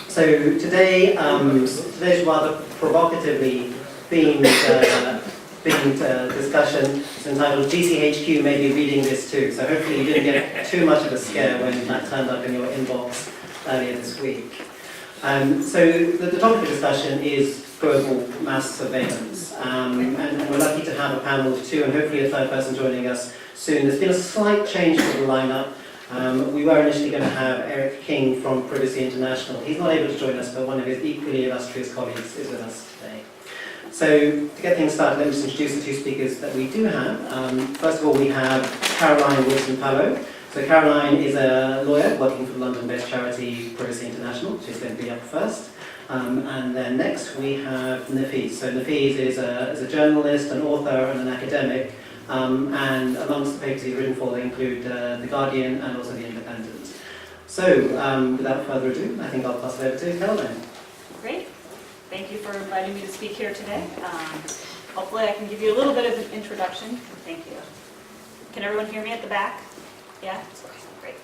So today's rather provocatively themed discussion is entitled GCHQ may be reading this too. So hopefully you didn't get too much of a scare when that turned up in your inbox earlier this week. So the topic of discussion is global mass surveillance. And we're lucky to have a panel of two and hopefully a third person joining us soon. There's been a slight change to the lineup. We were initially going to have Eric King from Privacy International. He's not able to join us, but one of his equally illustrious colleagues is with us today. So to get things started, let me just introduce the two speakers that we do have. First of all, we have Caroline Wilson-Pallo. So Caroline is a lawyer working for the London-based charity Privacy International. She's going to be up first. And then next we have Nafeez. So Nafeez is a journalist, an author, and an academic. And amongst the papers he's written for, they include The Guardian and also The Independent. So, without further ado, I think I'll pass it over to Caroline. Great. Thank you for inviting me to speak here today. Hopefully I can give you a little bit of an introduction. Thank you. Can everyone hear me at the back? Yeah? Great.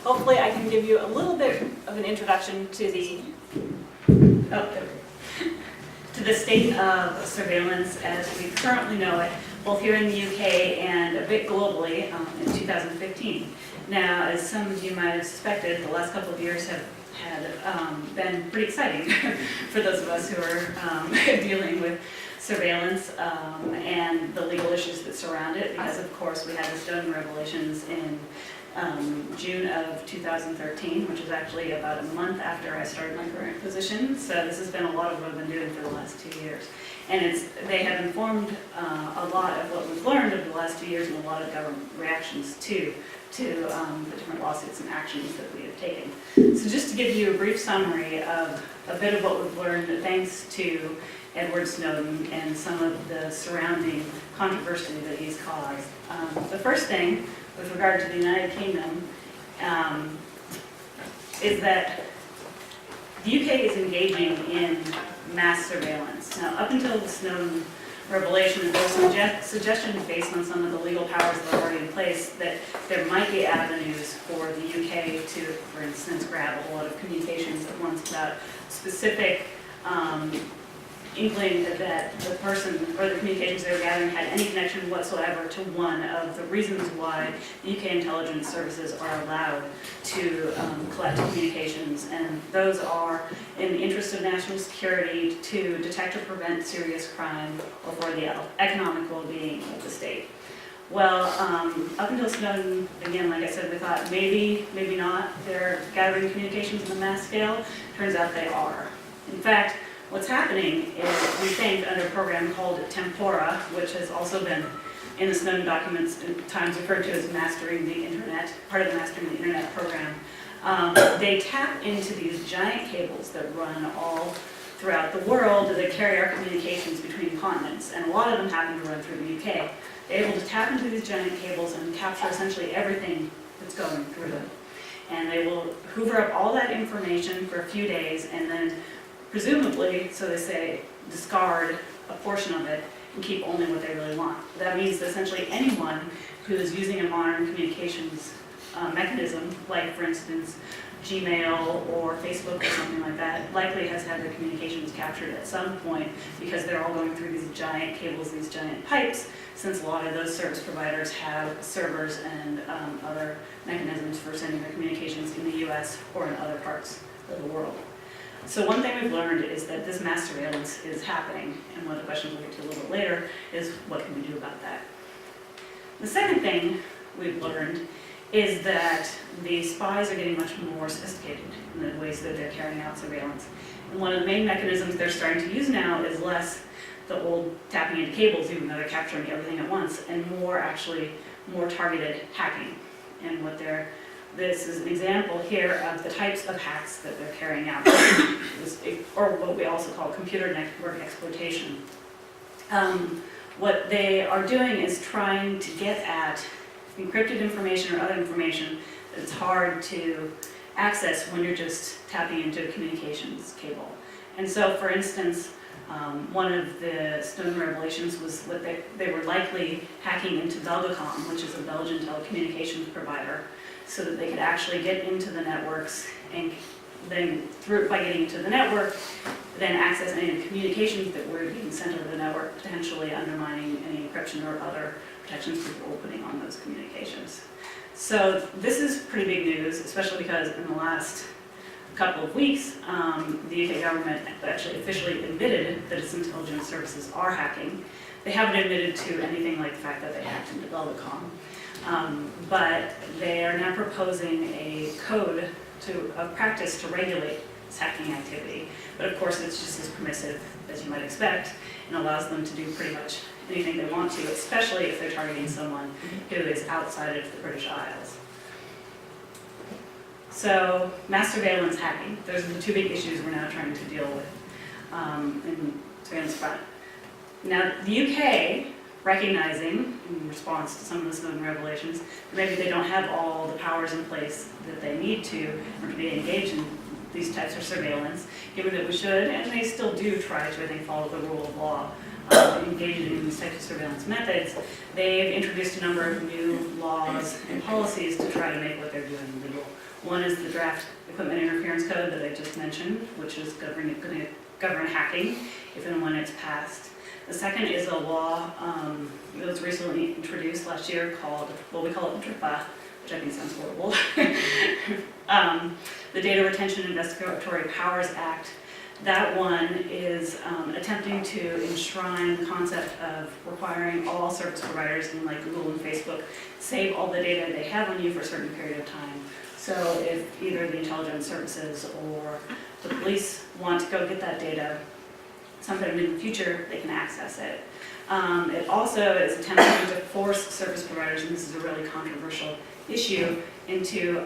Hopefully I can give you a little bit of an introduction to the state of surveillance as we currently know it, both here in the UK and a bit globally in 2015. Now, as some of you might have suspected, the last couple of years have been pretty exciting for those of us who are dealing with surveillance and the legal issues that surround it, because of course we had the Snowden revelations in June of 2013, which is actually about a month after I started my current position. So this has been a lot of what I've been doing for the last 2 years. And they have informed a lot of what we've learned over the last 2 years and a lot of government reactions to the different lawsuits and actions that we have taken. So just to give you a brief summary of a bit of what we've learned thanks to Edward Snowden and some of the surrounding controversy that he's caused. The first thing with regard to the United Kingdom is that the UK is engaging in mass surveillance. Now, up until the Snowden revelation, there was some suggestions based on some of the legal powers that are already in place that there might be avenues for the UK to, for instance, grab a lot of communications at once without specific inkling that the person or the communications they were gathering had any connection whatsoever to one of the reasons why the UK intelligence services are allowed to collect communications, and those are in the interest of national security, to detect or prevent serious crime, or for the economic well-being of the state. Well, up until Snowden, again, like I said, we thought maybe not, they're gathering communications on a mass scale. Turns out they are. In fact, what's happening is, we think, under a program called Tempora, which has also been in the Snowden documents at times referred to as Mastering the Internet, part of the Mastering the Internet program. They tap into these giant cables that run all throughout the world that carry our communications between continents, and a lot of them happen to run through the UK. They're able to tap into these giant cables and capture essentially everything that's going through them. And they will hoover up all that information for a few days and then presumably, so they say, discard a portion of it and keep only what they really want. That means that essentially anyone who is using a modern communications mechanism, like for instance Gmail or Facebook or something like that, likely has had their communications captured at some point, because they're all going through these giant cables, these giant pipes, since a lot of those service providers have servers and other mechanisms for sending their communications in the US or in other parts of the world. So one thing we've learned is that this mass surveillance is happening, and one of the questions we'll get to a little bit later is, what can we do about that? The second thing we've learned is that the spies are getting much more sophisticated in the ways that they're carrying out surveillance. And one of the main mechanisms they're starting to use now is less the old tapping into cables, even though they're capturing everything at once, and more targeted hacking. And this is an example here of the types of hacks that they're carrying out, or what we also call computer network exploitation. What they are doing is trying to get at encrypted information or other information that it's hard to access when you're just tapping into a communications cable. And so, for instance, one of the Snowden revelations was that they were likely hacking into Belgacom, which is a Belgian telecommunications provider, so that they could actually get into the networks and then by getting into the network, then access any of the communications that were being sent over the network, potentially undermining any encryption or other protections people were putting on those communications. So this is pretty big news, especially because in the last couple of weeks, the UK government actually officially admitted that its intelligence services are hacking. They haven't admitted to anything like the fact that they hacked into Belgacom, but they are now proposing a code of practice to regulate this hacking activity. But of course, it's just as permissive as you might expect and allows them to do pretty much anything they want to, especially if they're targeting someone who is outside of the British Isles. So, mass surveillance hacking. Those are the two big issues we're now trying to deal with in surveillance front. Now, the UK, recognizing, in response to some of the Snowden revelations, that maybe they don't have all the powers in place that they need to be engaged in these types of surveillance, given that we should, and they still do try to, I think, follow the rule of law, engage in these types of surveillance methods. They've introduced a number of new laws and policies to try to make what they're doing legal. One is the draft equipment interference code that I just mentioned, which is going to govern hacking if and when it's passed. The second is a law that was recently introduced last year called, well, we call it DRIPA, which I think sounds horrible. The Data Retention Investigatory Powers Act. That one is attempting to enshrine the concept of requiring all service providers, like Google and Facebook, save all the data they have on you for a certain period of time. So if either the intelligence services or the police want to go get that data sometime in the future, they can access it. It also is attempting to force service providers, and this is a really controversial issue, into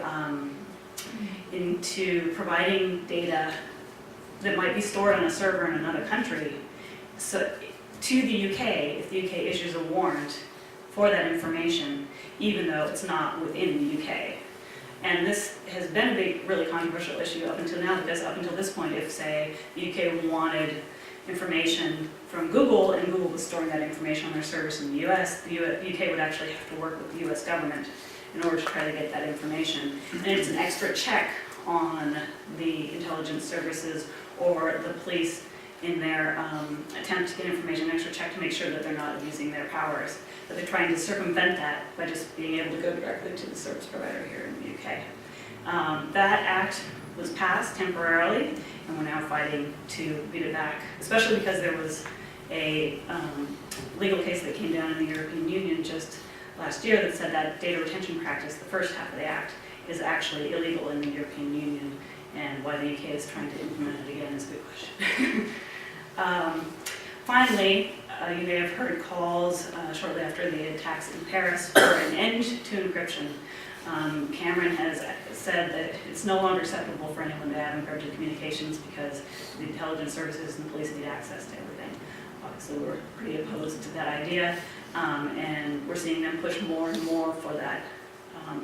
providing data that might be stored on a server in another country, so to the UK, if the UK issues a warrant for that information, even though it's not within the UK. And this has been a big, really controversial issue up until now, because up until this point, if, say, the UK wanted information from Google, and Google was storing that information on their servers in the US, the UK would actually have to work with the US government in order to try to get that information. And it's an extra check on the intelligence services or the police in their attempt to get information, an extra check to make sure that they're not abusing their powers. But they're trying to circumvent that by just being able to go directly to the service provider here in the UK. That act was passed temporarily, and we're now fighting to beat it back, especially because there was a legal case that came down in the European Union just last year that said that data retention practice, the first half of the act, is actually illegal in the European Union, and why the UK is trying to implement it again is a good question. Finally, you may have heard calls shortly after the attacks in Paris for an end to encryption. Cameron has said that it's no longer acceptable for anyone to have encrypted communications because the intelligence services and the police need access to everything. Obviously, we're pretty opposed to that idea, and we're seeing them push more and more for that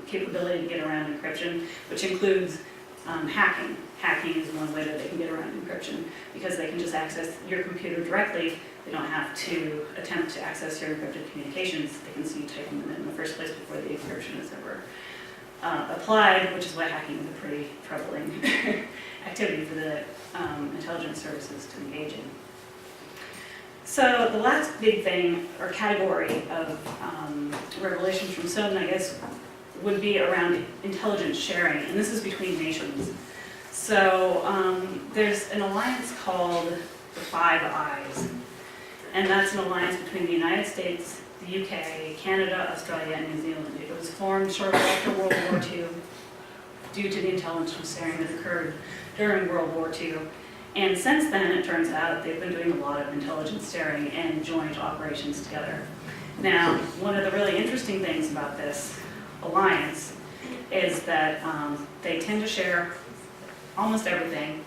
capability to get around encryption, which includes hacking. Hacking is one way that they can get around encryption, because they can just access your computer directly. They don't have to attempt to access your encrypted communications. They can see you typing them in the first place before the encryption is ever applied, which is why hacking is a pretty troubling activity for the intelligence services to engage in. So the last big thing, or category of revelations from Snowden, I guess, would be around intelligence sharing, and this is between nations. So there's an alliance called the Five Eyes, and that's an alliance between the United States, the UK, Canada, Australia, and New Zealand. It was formed shortly after World War II due to the intelligence sharing that occurred during World War II. And since then, it turns out, they've been doing a lot of intelligence sharing and joint operations together. Now, one of the really interesting things about this alliance is that they tend to share almost everything,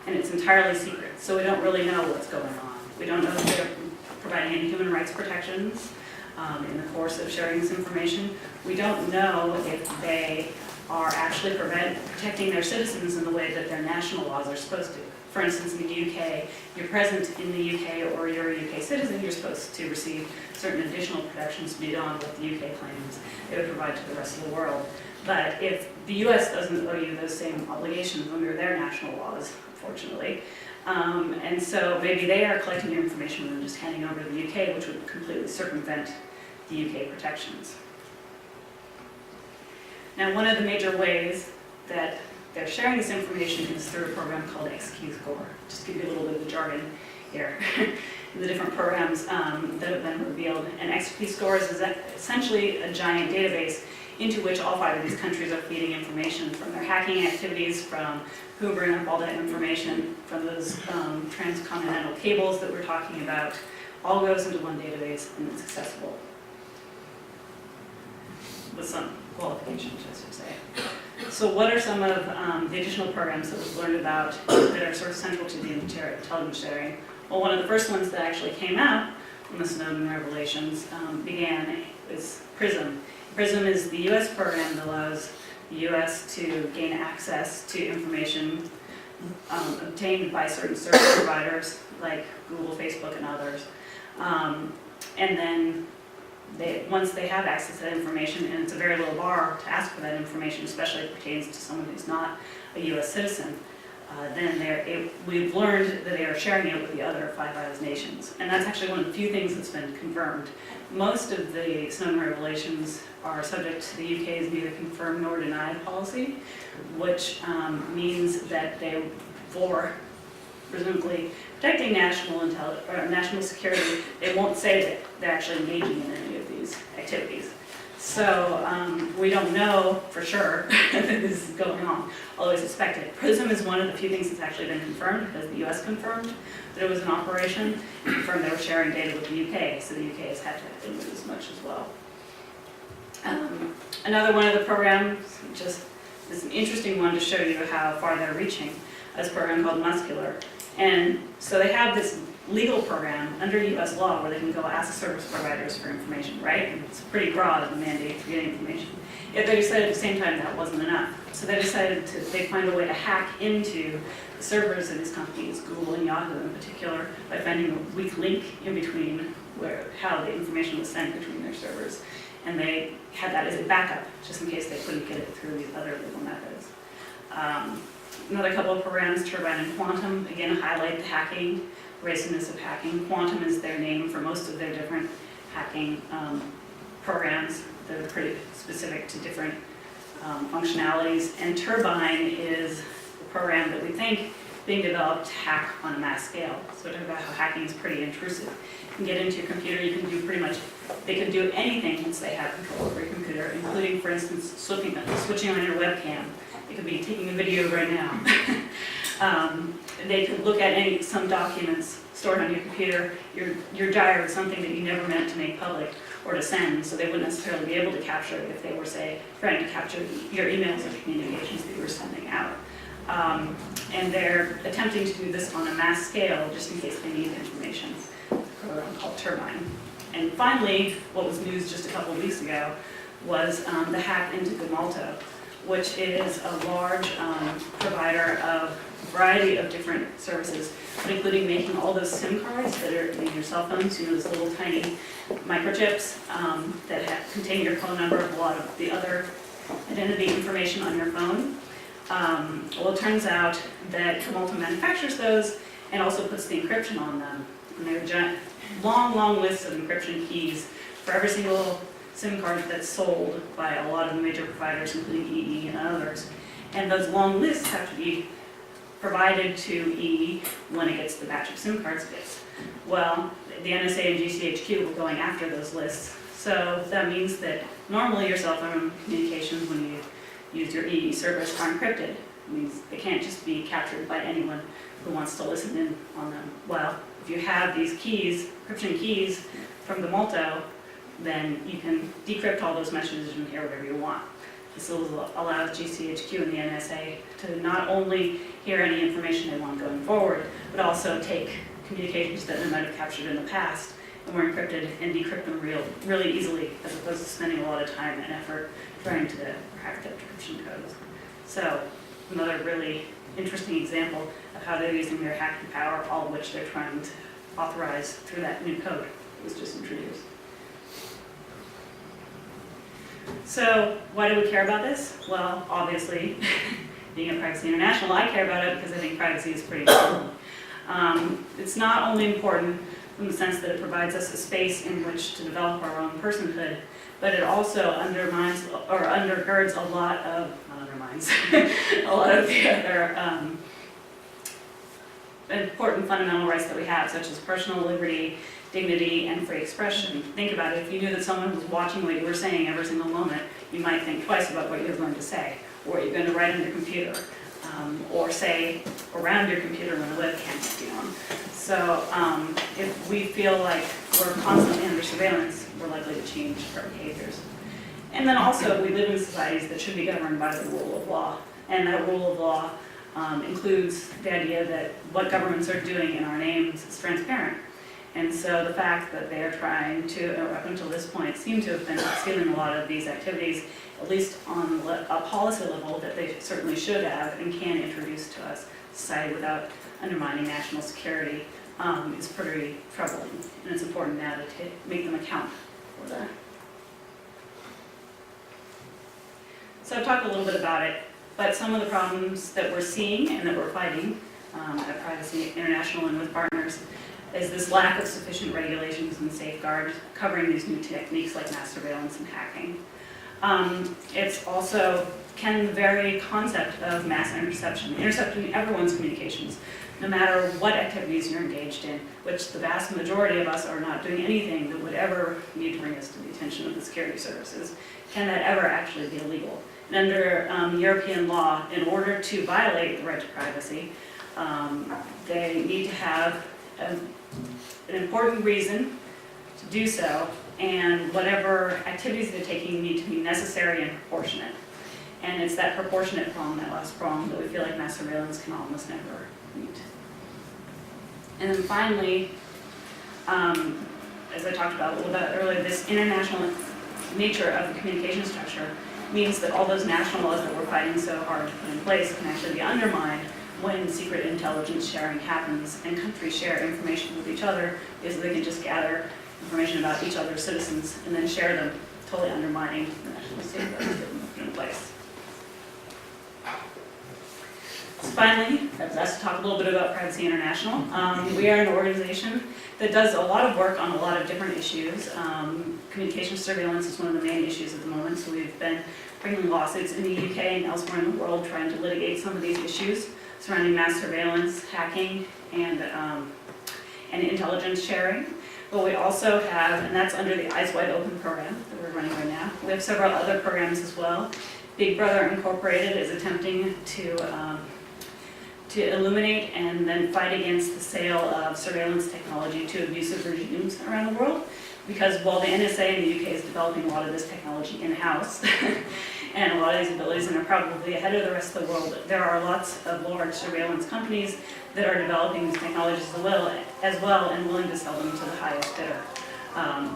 and it's entirely secret, so we don't really know what's going on. We don't know if they're providing any human rights protections in the course of sharing this information. We don't know if they are actually protecting their citizens in the way that their national laws are supposed to. For instance, in the UK, you're present in the UK or you're a UK citizen, you're supposed to receive certain additional protections beyond what the UK claims it would provide to the rest of the world. But if the US doesn't owe you those same obligations under their national laws, unfortunately, and so maybe they are collecting your information and just handing over to the UK, which would completely circumvent the UK protections. Now, one of the major ways that they're sharing this information is through a program called XQ Score. Just to give you a little bit of the jargon here, the different programs that have been revealed. And XQ Score is essentially a giant database into which all 5 of these countries are feeding information from their hacking activities, from hoovering up all that information, from those transcontinental cables that we're talking about, all goes into one database and it's accessible. With some qualifications, I should say. So what are some of the additional programs that we've learned about that are sort of central to the intelligence sharing? Well, one of the first ones that actually came out when the Snowden revelations began is PRISM. PRISM is the US program that allows the US to gain access to information obtained by certain service providers like Google, Facebook, and others. And then once they have access to that information, and it's a very low bar to ask for that information, especially if it pertains to someone who's not a US citizen, then we've learned that they are sharing it with the other Five Eyes nations. And that's actually one of the few things that's been confirmed. Most of the Snowden revelations are subject to the UK's neither confirm nor deny policy, which means that for presumably protecting national security, they won't say that they're actually engaging in any of these activities. So we don't know for sure that this is going on, although it's suspected. PRISM is one of the few things that's actually been confirmed because the US confirmed that it was an operation, and confirmed they were sharing data with the UK, so the UK has had to admit as much as well. Another one of the programs, just is an interesting one to show you how far they're reaching, is a program called Muscular. And so they have this legal program under US law where they can go ask service providers for information, right? And it's pretty broad, the mandate for getting information. Yet they decided at the same time that wasn't enough. So they decided they find a way to hack into the servers of these companies, Google and Yahoo in particular, by finding a weak link in between how the information was sent between their servers. And they had that as a backup, just in case they couldn't get it through these other legal methods. Another couple of programs, Turbine and Quantum, again highlight the hacking, raciness of hacking. Quantum is their name for most of their different hacking programs that are pretty specific to different functionalities. And Turbine is the program that we think being developed to hack on a mass scale. So talk about how hacking is pretty intrusive. You can get into your computer, you can do pretty much, they can do anything once they have control over your computer, including, for instance, switching on your webcam. They could be taking a video right now. They could look at some documents stored on your computer, your diary, something that you never meant to make public or to send, so they wouldn't necessarily be able to capture it if they were, say, trying to capture your emails or communications that you were sending out. And they're attempting to do this on a mass scale just in case they need information. A program called Turbine. And finally, what was news just a couple of weeks ago was the hack into Gemalto, which is a large provider of a variety of different services, but including making all those SIM cards that are in your cell phones, those little tiny microchips that contain your phone number, a lot of the other identity information on your phone. Well, it turns out that Gemalto manufactures those and also puts the encryption on them. And there are giant, long lists of encryption keys for every single SIM card that's sold by a lot of the major providers, including EE and others. And those long lists have to be provided to EE when it gets the batch of SIM cards bits. Well, the NSA and GCHQ were going after those lists. So that means that normally your cell phone communications when you use your EE service are encrypted. It means they can't just be captured by anyone who wants to listen in on them. Well, if you have these keys, encryption keys from Gemalto, then you can decrypt all those messages and hear whatever you want. This allows GCHQ and the NSA to not only hear any information they want going forward, but also take communications that they might have captured in the past the more encrypted, and decrypt them really easily, as opposed to spending a lot of time and effort trying to crack the encryption codes. So another really interesting example of how they're using their hacking power, all of which they're trying to authorize through that new code that was just introduced. So why do we care about this? Well, obviously, being at Privacy International, I care about it because I think privacy is pretty important. It's not only important in the sense that it provides us a space in which to develop our own personhood, but it also undermines or undergirds a lot of, not undermines, a lot of the other important fundamental rights that we have, such as personal liberty, dignity, and free expression. Think about it, if you knew that someone was watching what you were saying every single moment, you might think twice about what you're going to say, or what you're going to write on your computer, or say around your computer when the webcam might be on. So if we feel like we're constantly under surveillance, we're likely to change our behaviors. And then also, we live in societies that should be governed by the rule of law. And that rule of law includes the idea that what governments are doing in our names is transparent. And so the fact that they are trying to, up until this point, seem to have been stealing a lot of these activities, at least on a policy level that they certainly should have and can introduce to us society without undermining national security, is pretty troubling. And it's important now to make them account for that. So I've talked a little bit about it, but some of the problems that we're seeing and that we're fighting at Privacy International and with partners is this lack of sufficient regulations and safeguards covering these new techniques like mass surveillance and hacking. It's also, the very concept of mass intercepting everyone's communications, no matter what activities you're engaged in, which the vast majority of us are not doing anything that would ever need to bring us to the attention of the security services. Can that ever actually be illegal? And under European law, in order to violate the right to privacy, they need to have an important reason to do so, and whatever activities they're taking need to be necessary and proportionate. And it's that proportionate prong, that last prong, that we feel like mass surveillance can almost never meet. And then finally, as I talked about a little bit earlier, this international nature of the communication structure means that all those national laws that we're fighting so hard to put in place can actually be undermined when secret intelligence sharing happens and countries share information with each other, because they can just gather information about each other's citizens and then share them, totally undermining the national safeguards that we put in place. So finally, let's talk a little bit about Privacy International. We are an organization that does a lot of work on a lot of different issues. Communication surveillance is one of the main issues at the moment, so we've been bringing lawsuits in the UK and elsewhere in the world trying to litigate some of these issues surrounding mass surveillance, hacking, and intelligence sharing. But we also have, and that's under the Eyes Wide Open program that we're running right now. We have several other programs as well. Big Brother Incorporated is attempting to illuminate and then fight against the sale of surveillance technology to abusive regimes around the world. Because while the NSA in the UK is developing a lot of this technology in-house, and a lot of these abilities and are probably ahead of the rest of the world, there are lots of large surveillance companies that are developing these technologies as well and willing to sell them to the highest bidder.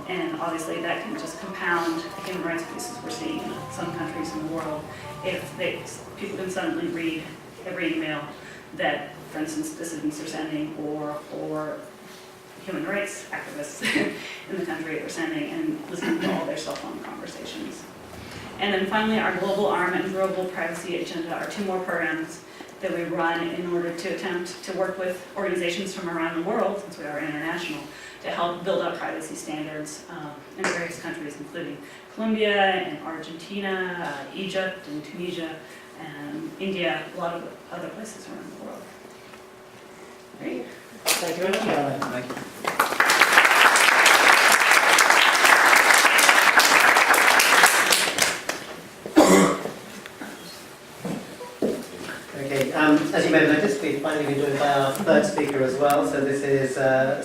And obviously that can just compound the human rights abuses we're seeing in some countries in the world if people can suddenly read every email that, for instance, dissidents are sending or human rights activists in the country are sending and listening to all their cell phone conversations. And then finally, our Global Arm and Global Privacy Agenda are two more programs that we run in order to attempt to work with organizations from around the world, since we are international, to help build up privacy standards in various countries, including Colombia and Argentina, Egypt and Tunisia, and India, a lot of other places around the world. Great. Thank you very much, Caroline. Thank you. Okay, as you may have noticed, we've finally been joined by our third speaker as well. So this is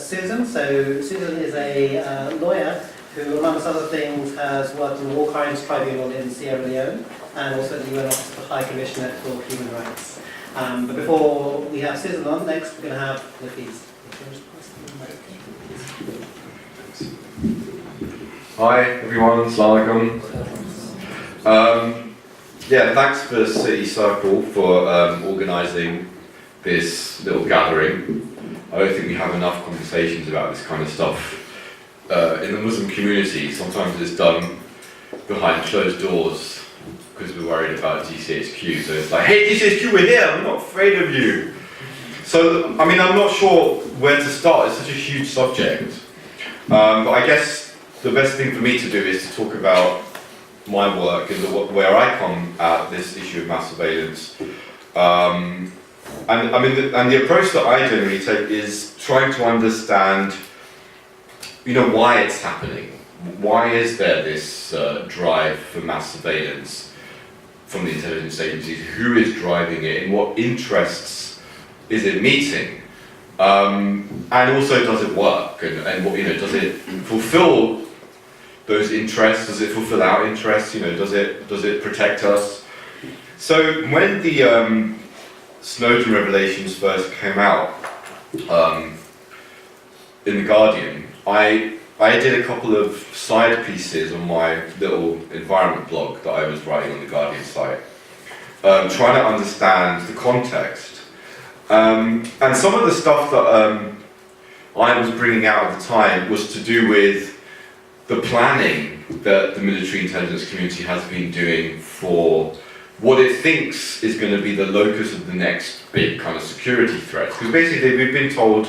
Susan. So Susan is a lawyer who, amongst other things, has worked in the War Crimes Tribunal in Sierra Leone and also the UN Office of the High Commissioner for Human Rights. But before we have Susan on, next we're going to have Nafeez. Hi everyone, Assalamu alaikum. Yeah, thanks for City Circle for organising this little gathering. I don't think we have enough conversations about this kind of stuff in the Muslim community. Sometimes it's done behind closed doors because we're worried about GCHQ. So it's like, hey GCHQ, we're here, we're not afraid of you. So, I mean, I'm not sure where to start. It's such a huge subject. But I guess the best thing for me to do is to talk about my work and where I come at this issue of mass surveillance. And the approach that I generally take is trying to understand, why it's happening. Why is there this drive for mass surveillance from the intelligence agencies? Who is driving it? And what interests is it meeting? And also, does it work? And what, does it fulfill those interests? Does it fulfill our interests? Does it protect us? So when the Snowden revelations first came out in The Guardian, I did a couple of side pieces on my little environment blog that I was writing on the Guardian site, trying to understand the context. And some of the stuff that I was bringing out at the time was to do with the planning that the military intelligence community has been doing for what it thinks is going to be the locus of the next big kind of security threat. Because basically we've been told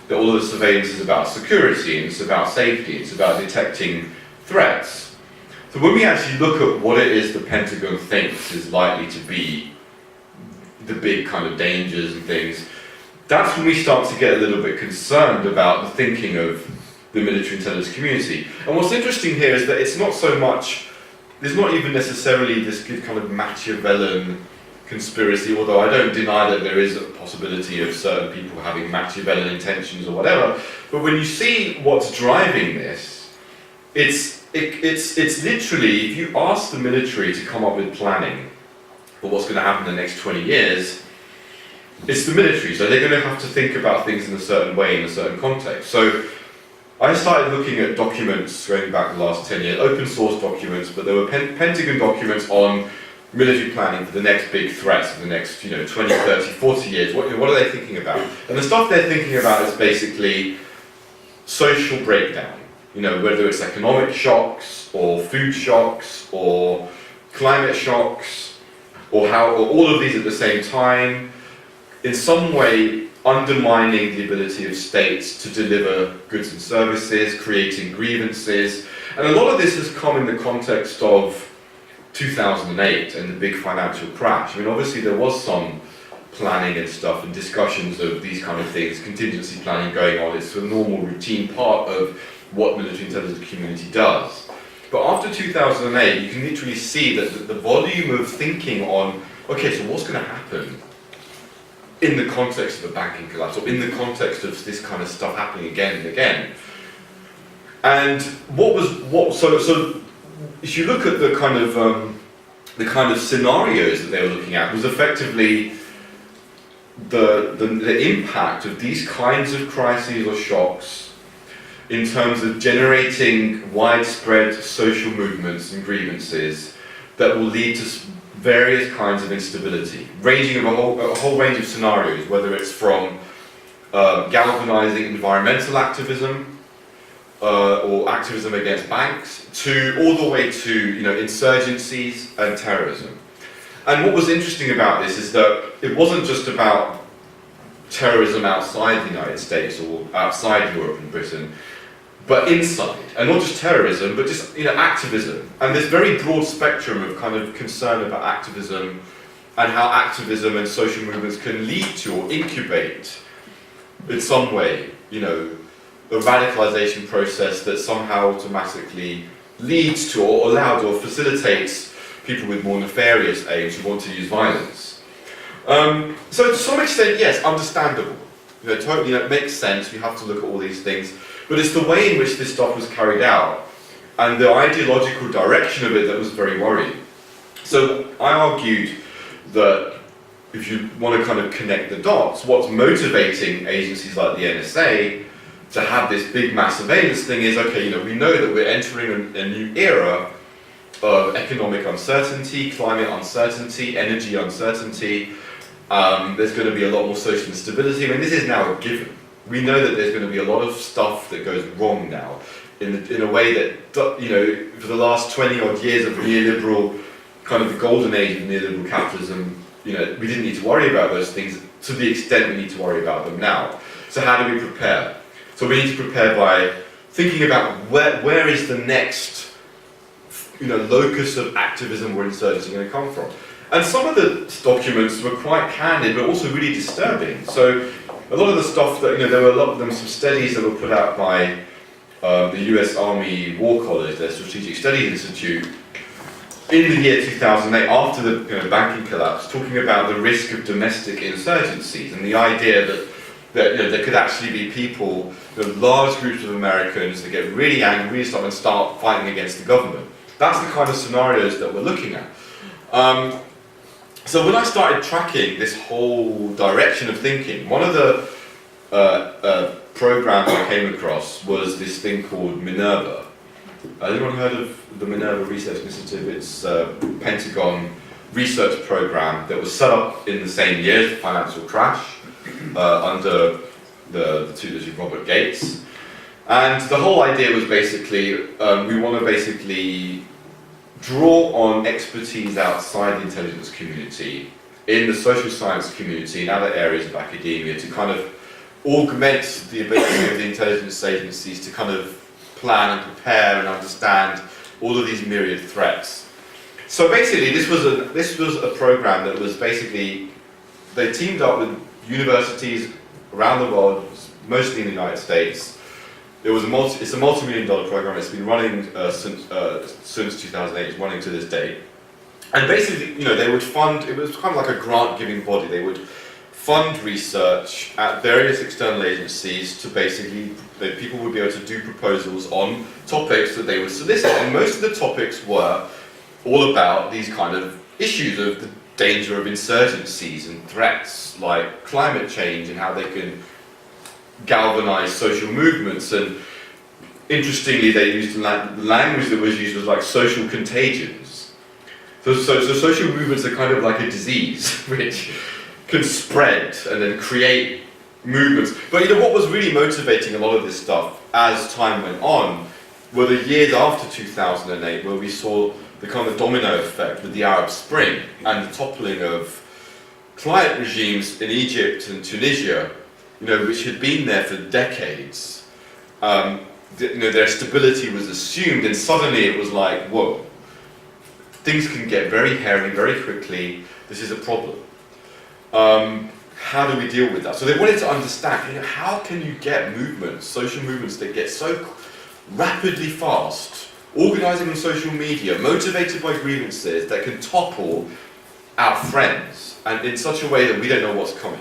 that all of the surveillance is about security, and it's about safety, it's about detecting threats. So when we actually look at what it is the Pentagon thinks is likely to be the big kind of dangers and things, that's when we start to get a little bit concerned about the thinking of the military intelligence community. And what's interesting here is that it's not so much, there's not even necessarily this good kind of Machiavellian conspiracy, although I don't deny that there is a possibility of certain people having Machiavellian intentions or whatever. But when you see what's driving this, it's literally, if you ask the military to come up with planning for what's going to happen in the next 20 years, it's the military, so they're going to have to think about things in a certain way, in a certain context. So I started looking at documents going back the last 10 years, open source documents, but there were Pentagon documents on military planning for the next big threats of the next 20, 30, 40 years. What are they thinking about? And the stuff they're thinking about is basically social breakdown. Whether it's economic shocks, or food shocks, or climate shocks, or all of these at the same time, in some way undermining the ability of states to deliver goods and services, creating grievances. And a lot of this has come in the context of 2008 and the big financial crash. Obviously there was some planning and stuff and discussions of these kind of things, contingency planning going on. It's a normal routine part of what military intelligence community does. But after 2008, you can literally see that the volume of thinking on, okay, so what's going to happen in the context of a banking collapse, or in the context of this kind of stuff happening again and again. And so if you look at the kind of scenarios that they were looking at, was effectively the impact of these kinds of crises or shocks in terms of generating widespread social movements and grievances that will lead to various kinds of instability, ranging of a whole range of scenarios, whether it's from galvanizing environmental activism or activism against banks, to all the way to insurgencies and terrorism. And what was interesting about this is that it wasn't just about terrorism outside the United States or outside Europe and Britain, but inside, and not just terrorism, but just activism. And this very broad spectrum of kind of concern about activism and how activism and social movements can lead to or incubate in some way, a radicalization process that somehow automatically leads to or allows or facilitates people with more nefarious aims who want to use violence. So to some extent, yes, understandable. Totally, it makes sense. We have to look at all these things. But it's the way in which this stuff was carried out and the ideological direction of it that was very worrying. So I argued that if you want to kind of connect the dots, what's motivating agencies like the NSA to have this big mass surveillance thing is, okay, we know that we're entering a new era of economic uncertainty, climate uncertainty, energy uncertainty. There's going to be a lot more social instability. I mean, this is now a given. We know that there's going to be a lot of stuff that goes wrong now in a way that, for the last 20 odd years of neoliberal, kind of the golden age of neoliberal capitalism, we didn't need to worry about those things to the extent we need to worry about them now. So how do we prepare? So we need to prepare by thinking about where is the next locus of activism or insurgency going to come from. And some of the documents were quite candid, but also really disturbing. So a lot of the stuff that, there were a lot of them, some studies that were put out by the US Army War College, their Strategic Studies Institute, in the year 2008, after the banking collapse, talking about the risk of domestic insurgencies and the idea that there could actually be people, large groups of Americans that get really angry, really start fighting against the government. That's the kind of scenarios that we're looking at. So when I started tracking this whole direction of thinking, one of the programs I came across was this thing called Minerva. Has anyone heard of the Minerva Research Initiative? It's a Pentagon research program that was set up in the same year as the financial crash under the tutelage of Robert Gates. And the whole idea was basically, we want to basically draw on expertise outside the intelligence community, in the social science community, in other areas of academia, to kind of augment the ability of the intelligence agencies to kind of plan and prepare and understand all of these myriad threats. So basically, this was a program that was basically, they teamed up with universities around the world, mostly in the United States. It's a multi-million-dollar program. It's been running since 2008. It's running to this day. And basically, they would fund. It was kind of like a grant-giving body. They would fund research at various external agencies to basically, people would be able to do proposals on topics that they would solicit. And most of the topics were all about these kind of issues of the danger of insurgencies and threats like climate change and how they can galvanize social movements. And interestingly, they used language that was used as like social contagions. So social movements are kind of like a disease which can spread and then create movements. But what was really motivating a lot of this stuff as time went on were the years after 2008, where we saw the kind of domino effect with the Arab Spring and the toppling of client regimes in Egypt and Tunisia, which had been there for decades. Their stability was assumed, and suddenly it was like, whoa, things can get very hairy very quickly. This is a problem. How do we deal with that? So they wanted to understand, how can you get movements, social movements that get so rapidly fast, organizing on social media, motivated by grievances, that can topple our friends, and in such a way that we don't know what's coming.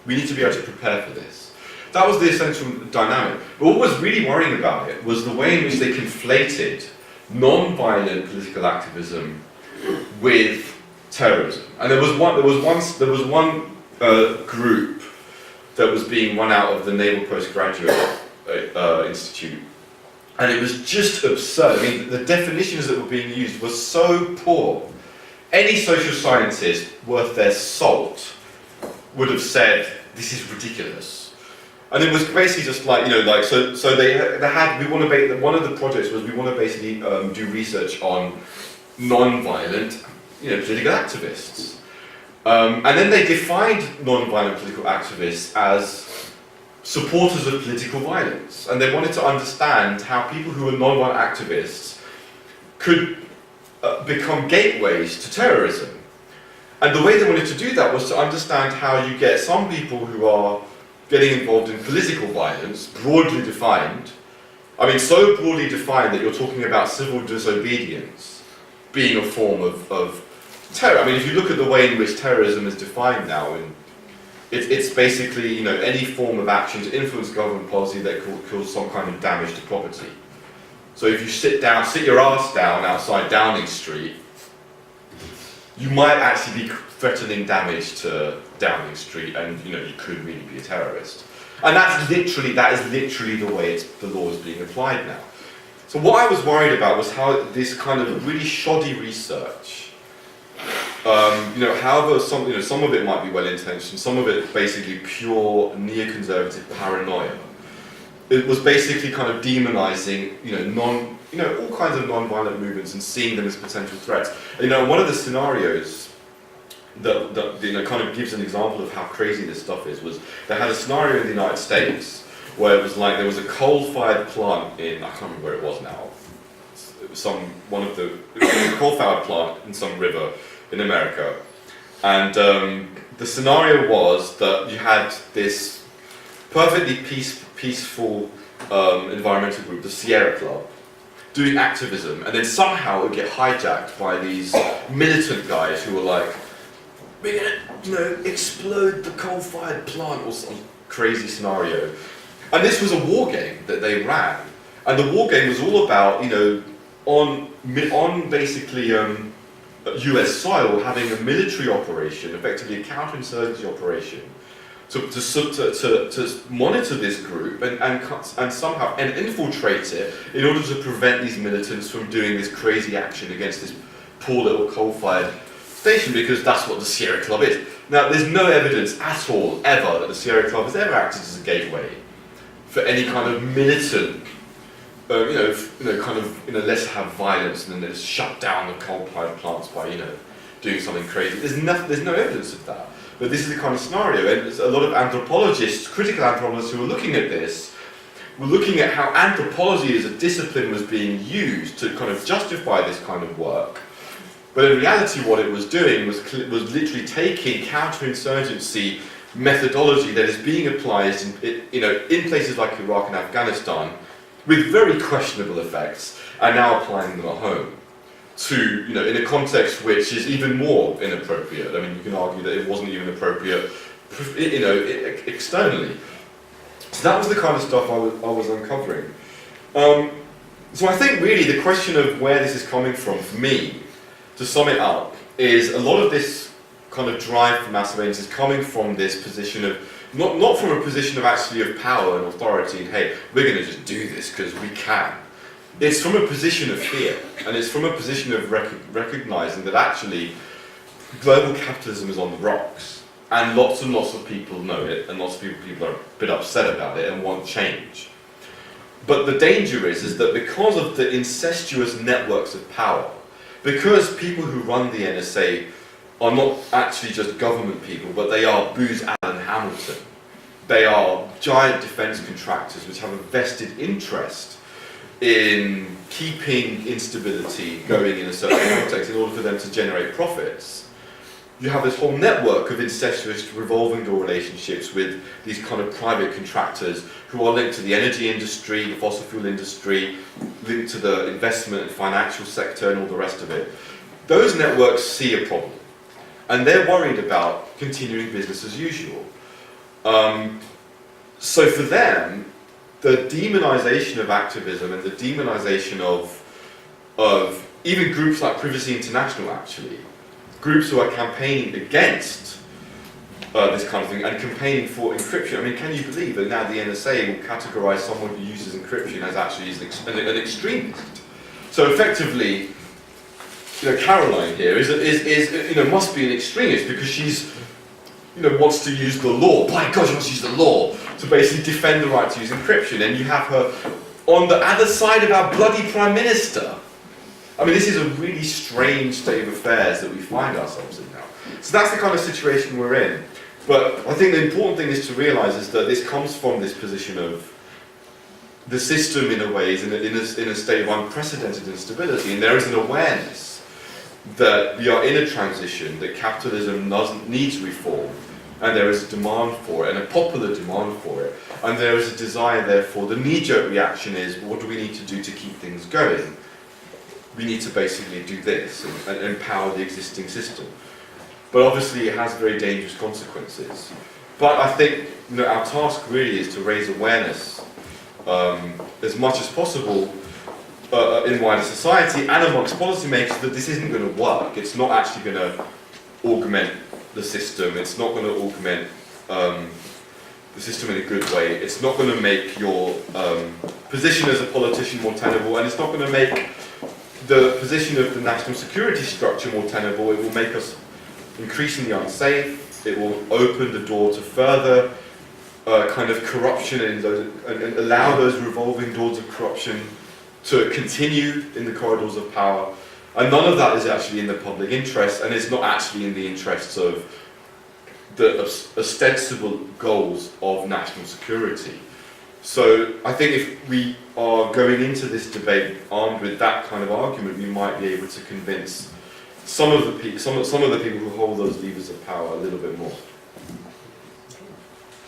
We need to be able to prepare for this. That was the essential dynamic. But what was really worrying about it was the way in which they conflated non-violent political activism with terrorism. And there was one group that was being run out of the Naval Postgraduate Institute, and it was just absurd. I mean, the definitions that were being used were so poor. Any social scientist worth their salt would have said, this is ridiculous. And it was basically just like, so they had, one of the projects was, we want to basically do research on non-violent, political activists. And then they defined non-violent political activists as supporters of political violence. And they wanted to understand how people who were non-violent activists could become gateways to terrorism. And the way they wanted to do that was to understand how you get some people who are getting involved in political violence, broadly defined. I mean, so broadly defined that you're talking about civil disobedience being a form of terror. I mean, if you look at the way in which terrorism is defined now, it's basically, any form of action to influence government policy that could cause some kind of damage to property. So if you sit your ass down outside Downing Street, you might actually be threatening damage to Downing Street, and you could really be a terrorist. And that is literally the way the law is being applied now. So what I was worried about was how this kind of really shoddy research, however, some of it might be well-intentioned, some of it basically pure neoconservative paranoia. It was basically kind of demonizing, all kinds of non-violent movements and seeing them as potential threats. One of the scenarios that kind of gives an example of how crazy this stuff is was they had a scenario in the United States where it was like there was a coal-fired plant in, I can't remember where it was now, it was a coal-fired plant in some river in America, and the scenario was that you had this perfectly peaceful environmental group, the Sierra Club, doing activism, and then somehow it would get hijacked by these militant guys who were like, we're gonna, explode the coal-fired plant, or some crazy scenario. And this was a war game that they ran, and the war game was all about, on basically U.S. soil, having a military operation, effectively a counterinsurgency operation, to monitor this group and somehow infiltrate it in order to prevent these militants from doing this crazy action against this poor little coal-fired station, because that's what the Sierra Club is. Now, there's no evidence at all, ever, that the Sierra Club has ever acted as a gateway for any kind of militant, let's have violence and then let's shut down the coal-fired plants by, doing something crazy. There's no evidence of that. But this is the kind of scenario, and there's a lot of anthropologists, critical anthropologists who are looking at this, were looking at how anthropology as a discipline was being used to kind of justify this kind of work. But in reality, what it was doing was literally taking counterinsurgency methodology that is being applied in places like Iraq and Afghanistan with very questionable effects, and now applying them at home to, in a context which is even more inappropriate. I mean, you can argue that it wasn't even appropriate, externally. So that was the kind of stuff I was uncovering. So I think really the question of where this is coming from, for me, to sum it up, is a lot of this kind of drive for mass surveillance is coming from this position of, not from a position of actually of power and authority, and hey, we're going to just do this because we can. It's from a position of fear, and it's from a position of recognizing that actually global capitalism is on the rocks, and lots of people know it, and lots of people are a bit upset about it and want change. But the danger is that because of the incestuous networks of power, because people who run the NSA are not actually just government people, but they are Booz Allen Hamilton. They are giant defense contractors which have a vested interest in keeping instability going in a certain context in order for them to generate profits. You have this whole network of incestuous revolving door relationships with these kind of private contractors who are linked to the energy industry, the fossil fuel industry, linked to the investment and financial sector and all the rest of it. Those networks see a problem, and they're worried about continuing business as usual. So for them, the demonization of activism and the demonization of even groups like Privacy International, actually, groups who are campaigning against this kind of thing and campaigning for encryption. I mean, can you believe that now the NSA will categorize someone who uses encryption as actually an extremist? So effectively, Caroline here must be an extremist because she's wants to use the law. By God, she wants to use the law to basically defend the right to use encryption. And you have her on the other side of our bloody Prime Minister. I mean, this is a really strange state of affairs that we find ourselves in now. So that's the kind of situation we're in. But I think the important thing is to realise is that this comes from this position of the system, in a way, is in a state of unprecedented instability, and there is an awareness that we are in a transition, that capitalism needs reform, and there is a demand for it, and a popular demand for it, and there is a desire, therefore, the knee-jerk reaction is, what do we need to do to keep things going? We need to basically do this, and empower the existing system. But obviously it has very dangerous consequences. But I think our task really is to raise awareness as much as possible in wider society and amongst policymakers that this isn't going to work. It's not actually going to augment the system. It's not going to augment the system in a good way. It's not going to make your position as a politician more tenable, and it's not going to make the position of the national security structure more tenable. It will make us increasingly unsafe. It will open the door to further kind of corruption and allow those revolving doors of corruption to continue in the corridors of power. And none of that is actually in the public interest, and it's not actually in the interests of the ostensible goals of national security. So I think if we are going into this debate armed with that kind of argument, we might be able to convince some of the people who hold those levers of power a little bit more.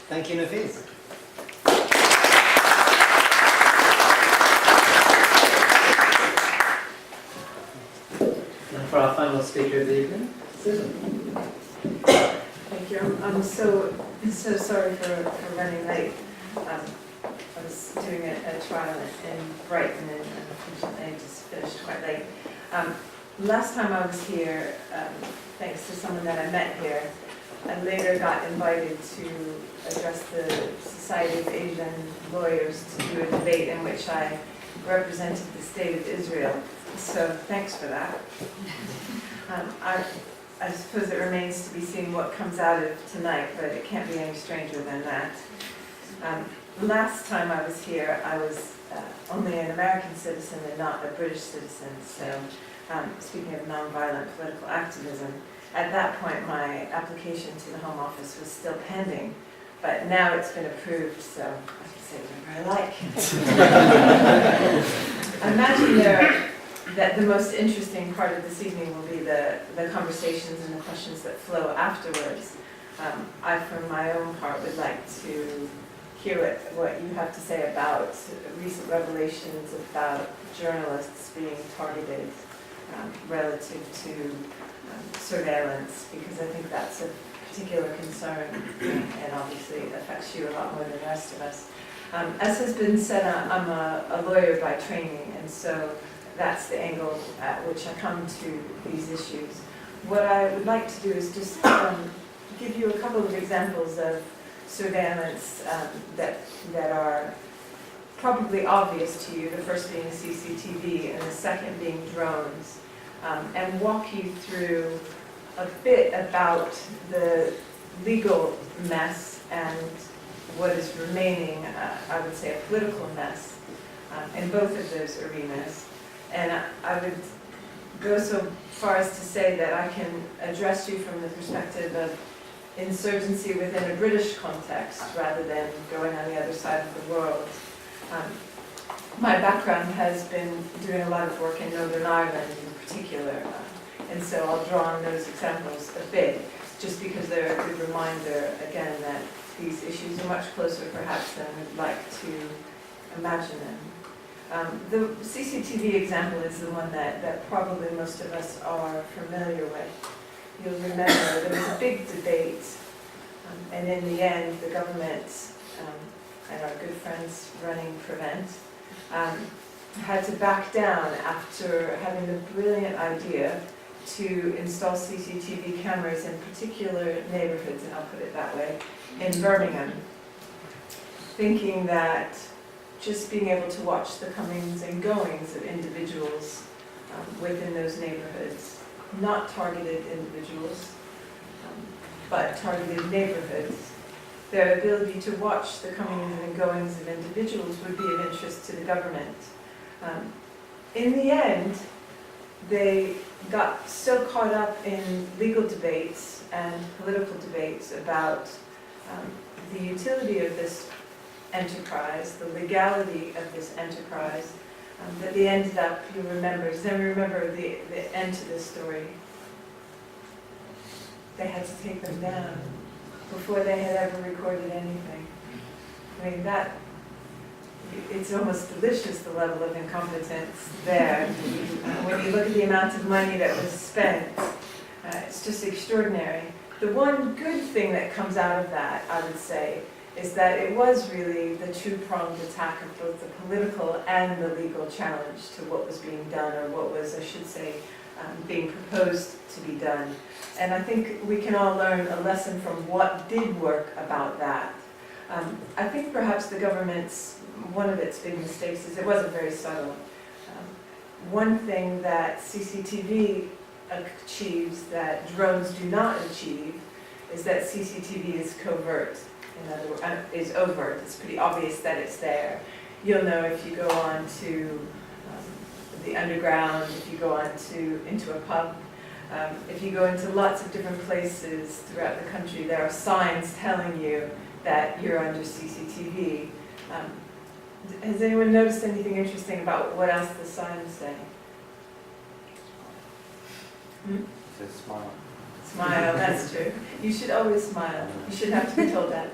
Thank you, Nafeez. And for our final speaker of the evening, Susan. Thank you. I'm so sorry for running late. I was doing a trial in Brighton and unfortunately I just finished quite late. Last time I was here, thanks to someone that I met here, I later got invited to address the Society of Asian Lawyers to do a debate in which I represented the state of Israel. So thanks for that. I suppose it remains to be seen what comes out of tonight, but it can't be any stranger than that. Last time I was here, I was only an American citizen and not a British citizen. So speaking of nonviolent political activism, at that point my application to the Home Office was still pending, but now it's been approved, so I can say whatever I like. I imagine that the most interesting part of this evening will be the conversations and the questions that flow afterwards. I, for my own part, would like to hear what you have to say about recent revelations about journalists being targeted relative to surveillance, because I think that's a particular concern and obviously it affects you a lot more than the rest of us. As has been said, I'm a lawyer by training, and so that's the angle at which I come to these issues. What I would like to do is just give you a couple of examples of surveillance that are probably obvious to you, the first being CCTV and the second being drones, and walk you through a bit about the legal mess and what is remaining, I would say, a political mess in both of those arenas. And I would go so far as to say that I can address you from the perspective of insurgency within a British context rather than going on the other side of the world. My background has been doing a lot of work in Northern Ireland in particular, and so I'll draw on those examples a bit, just because they're a good reminder, again, that these issues are much closer perhaps than we'd like to imagine them. The CCTV example is the one that probably most of us are familiar with. You'll remember there was a big debate, and in the end, the government and our good friends running Prevent had to back down after having the brilliant idea to install CCTV cameras in particular neighborhoods, and I'll put it that way, in Birmingham, thinking that just being able to watch the comings and goings of individuals within those neighborhoods, not targeted individuals, but targeted neighborhoods, their ability to watch the comings and goings of individuals would be of interest to the government. In the end, they got so caught up in legal debates and political debates about the utility of this enterprise, the legality of this enterprise, that they ended up, you'll remember, the end to this story. They had to take them down before they had ever recorded anything. I mean, it's almost delicious, the level of incompetence there. When you look at the amount of money that was spent, it's just extraordinary. The one good thing that comes out of that, I would say, is that it was really the two-pronged attack of both the political and the legal challenge to what was being done, or what was, I should say, being proposed to be done. And I think we can all learn a lesson from what did work about that. I think perhaps the government's, one of its big mistakes is it wasn't very subtle. One thing that CCTV achieves that drones do not achieve is that CCTV is covert. In other words, is overt. It's pretty obvious that it's there. You'll know if you go on to the underground, if you go on to into a pub, if you go into lots of different places throughout the country, there are signs telling you that you're under CCTV. Has anyone noticed anything interesting about what else the signs say? It says smile. Smile, that's true. You should always smile. You shouldn't have to be told that.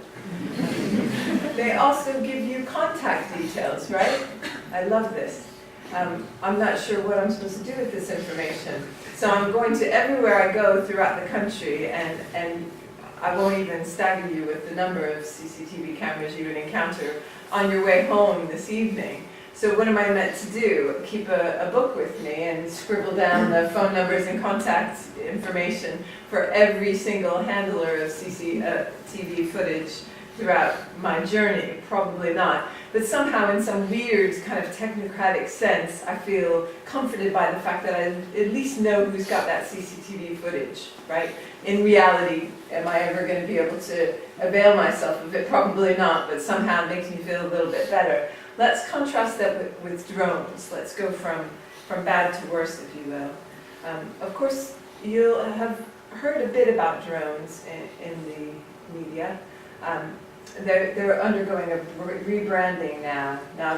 They also give you contact details, right? I love this. I'm not sure what I'm supposed to do with this information. So I'm going to everywhere I go throughout the country, and I won't even stagger you with the number of CCTV cameras you would encounter on your way home this evening. So what am I meant to do? Keep a book with me and scribble down the phone numbers and contact information for every single handler of CCTV footage throughout my journey? Probably not. But somehow in some weird kind of technocratic sense, I feel comforted by the fact that I at least know who's got that CCTV footage, right? In reality, am I ever going to be able to avail myself of it? Probably not, but somehow it makes me feel a little bit better. Let's contrast that with drones. Let's go from bad to worse, if you will. Of course, you'll have heard a bit about drones in the media. They're undergoing a rebranding now. Now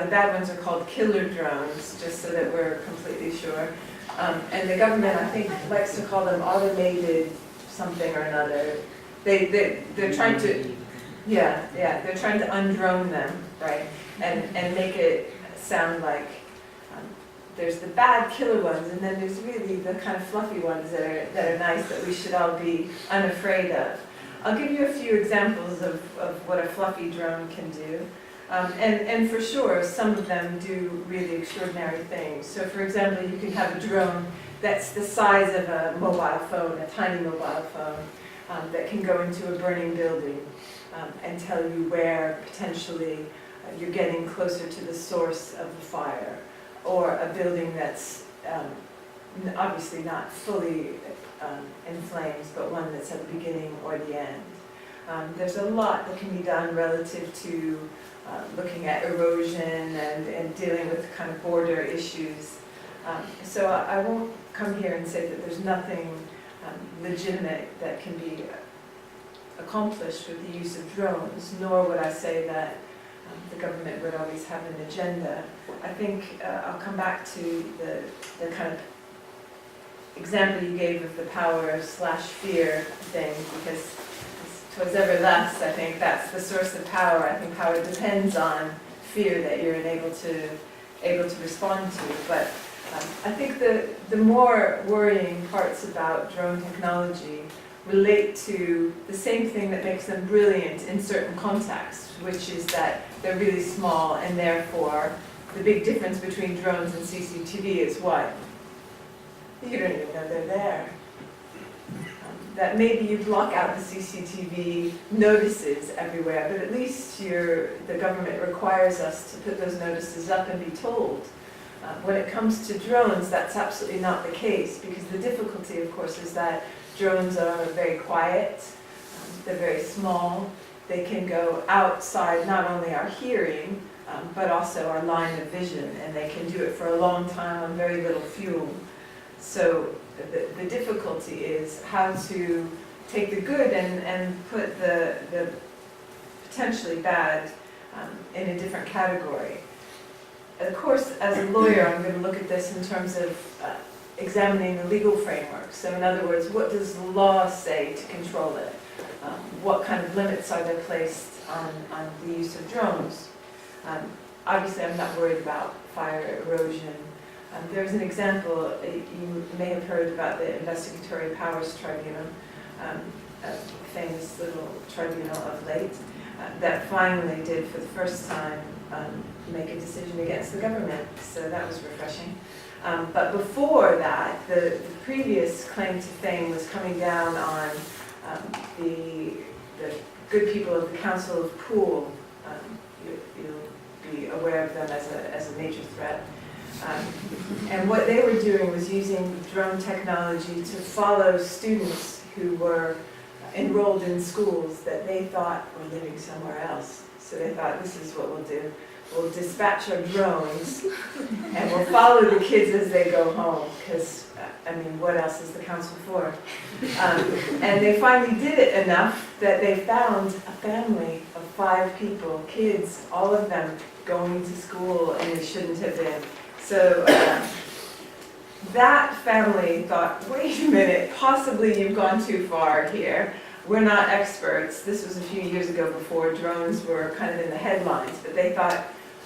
the bad ones are called killer drones, just so that we're completely sure. And the government, I think, likes to call them automated something or another. They're trying to, they're trying to undrone them, right? And make it sound like there's the bad killer ones, and then there's really the kind of fluffy ones that are nice, that we should all be unafraid of. I'll give you a few examples of what a fluffy drone can do. And for sure, some of them do really extraordinary things. So for example, you can have a drone that's the size of a mobile phone, a tiny mobile phone, that can go into a burning building and tell you where potentially you're getting closer to the source of the fire, or a building that's obviously not fully in flames, but one that's at the beginning or the end. There's a lot that can be done relative to looking at erosion and dealing with kind of border issues. So I won't come here and say that there's nothing legitimate that can be accomplished with the use of drones, nor would I say that the government would always have an agenda. I think I'll come back to the kind of example you gave of the power/fear thing, because twas ever thus. I think that's the source of power. I think power depends on fear that you're able to respond to. But I think the more worrying parts about drone technology relate to the same thing that makes them brilliant in certain contexts, which is that they're really small, and therefore the big difference between drones and CCTV is what? You don't even know they're there. That maybe you block out the CCTV notices everywhere, but at least the government requires us to put those notices up and be told. When it comes to drones, that's absolutely not the case, because the difficulty, of course, is that drones are very quiet, they're very small, they can go outside not only our hearing, but also our line of vision, and they can do it for a long time on very little fuel. So the difficulty is how to take the good and put the potentially bad in a different category. Of course, as a lawyer, I'm going to look at this in terms of examining the legal framework. So in other words, what does the law say to control it? What kind of limits are there placed on the use of drones? Obviously, I'm not worried about fire erosion. There's an example, you may have heard about the Investigatory Powers Tribunal, a famous little tribunal of late, that finally did for the first time make a decision against the government, so that was refreshing. But before that, the previous claim to fame was coming down on the good people of the Council of Poole, you'll be aware of them as a major threat. And what they were doing was using drone technology to follow students who were enrolled in schools that they thought were living somewhere else. So they thought, this is what we'll do. We'll dispatch our drones and we'll follow the kids as they go home, because, I mean, what else is the council for? And they finally did it enough that they found a family of 5 people, kids, all of them going to school, and they shouldn't have been. So that family thought, wait a minute, possibly you've gone too far here. We're not experts. This was a few years ago before drones were kind of in the headlines, but they thought,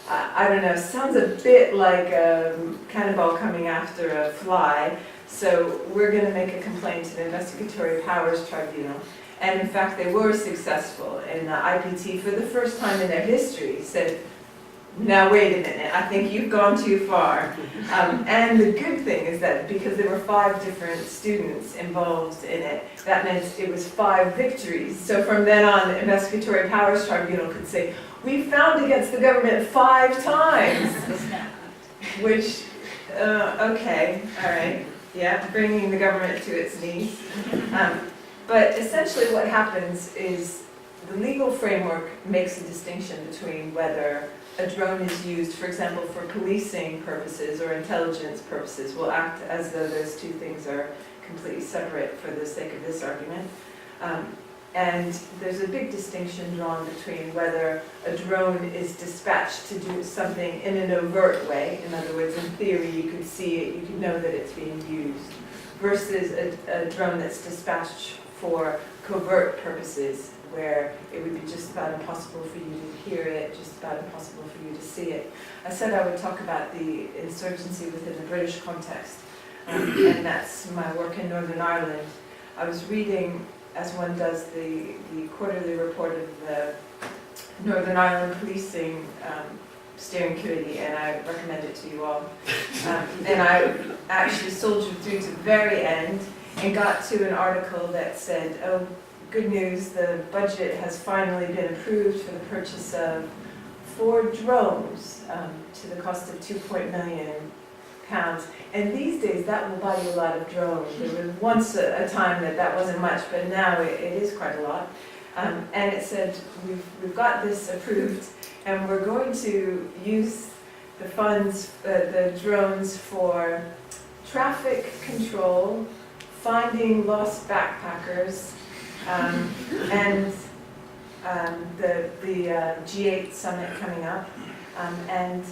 I don't know, sounds a bit like a cannonball coming after a fly, so we're going to make a complaint to the Investigatory Powers Tribunal. And in fact, they were successful, and the IPT, for the first time in their history, said, now wait a minute, I think you've gone too far. And the good thing is that because there were 5 different students involved in it, that meant it was 5 victories. So from then on, the Investigatory Powers Tribunal could say, we found against the government 5 times. Which, okay, all right, yeah, bringing the government to its knees. But essentially what happens is the legal framework makes a distinction between whether a drone is used, for example, for policing purposes or intelligence purposes. We'll act as though those 2 things are completely separate for the sake of this argument. And there's a big distinction drawn between whether a drone is dispatched to do something in an overt way, in other words, in theory you could see it, you could know that it's being used, versus a drone that's dispatched for covert purposes, where it would be just about impossible for you to hear it, just about impossible for you to see it. I said I would talk about the insurgency within the British context, and that's my work in Northern Ireland. I was reading, as one does, the quarterly report of the Northern Ireland Policing Steering Committee, and I recommend it to you all. And I actually soldiered through to the very end and got to an article that said, oh, good news, the budget has finally been approved for the purchase of 4 drones to the cost of £2 million. And these days, that will buy you a lot of drones. There was once a time that wasn't much, but now it is quite a lot. And it said, we've got this approved, and we're going to use the funds, the drones, for traffic control, finding lost backpackers, and the G8 summit coming up, and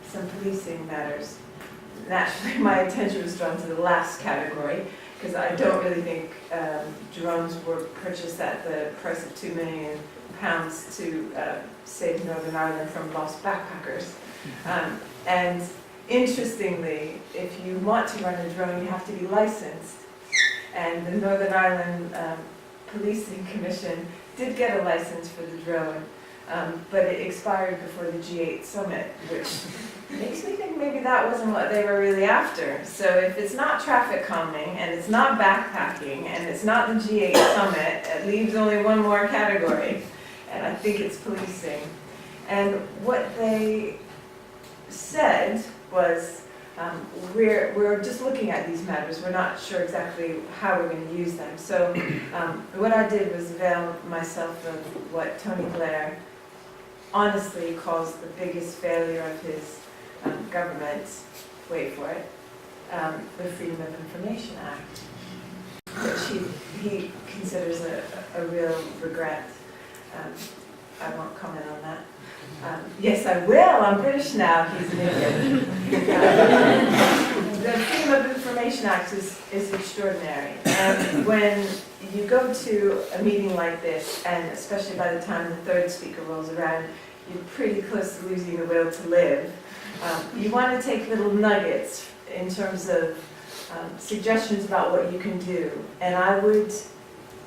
some policing matters. Naturally, my attention was drawn to the last category, because I don't really think drones were purchased at the price of £2 million to save Northern Ireland from lost backpackers. And interestingly, if you want to run a drone, you have to be licensed. And the Northern Ireland Policing Commission did get a license for the drone, but it expired before the G8 summit, which makes me think maybe that wasn't what they were really after. So if it's not traffic calming, and it's not backpacking, and it's not the G8 summit, it leaves only one more category, and I think it's policing. And what they said was, we're just looking at these matters. We're not sure exactly how we're going to use them. So what I did was avail myself of what Tony Blair honestly calls the biggest failure of his government, wait for it, the Freedom of Information Act, which he considers a real regret. I won't comment on that. Yes, I will. I'm British now. He's an idiot. The Freedom of Information Act is extraordinary. And when you go to a meeting like this, and especially by the time the 3rd speaker rolls around, you're pretty close to losing the will to live. You want to take little nuggets in terms of suggestions about what you can do. And I would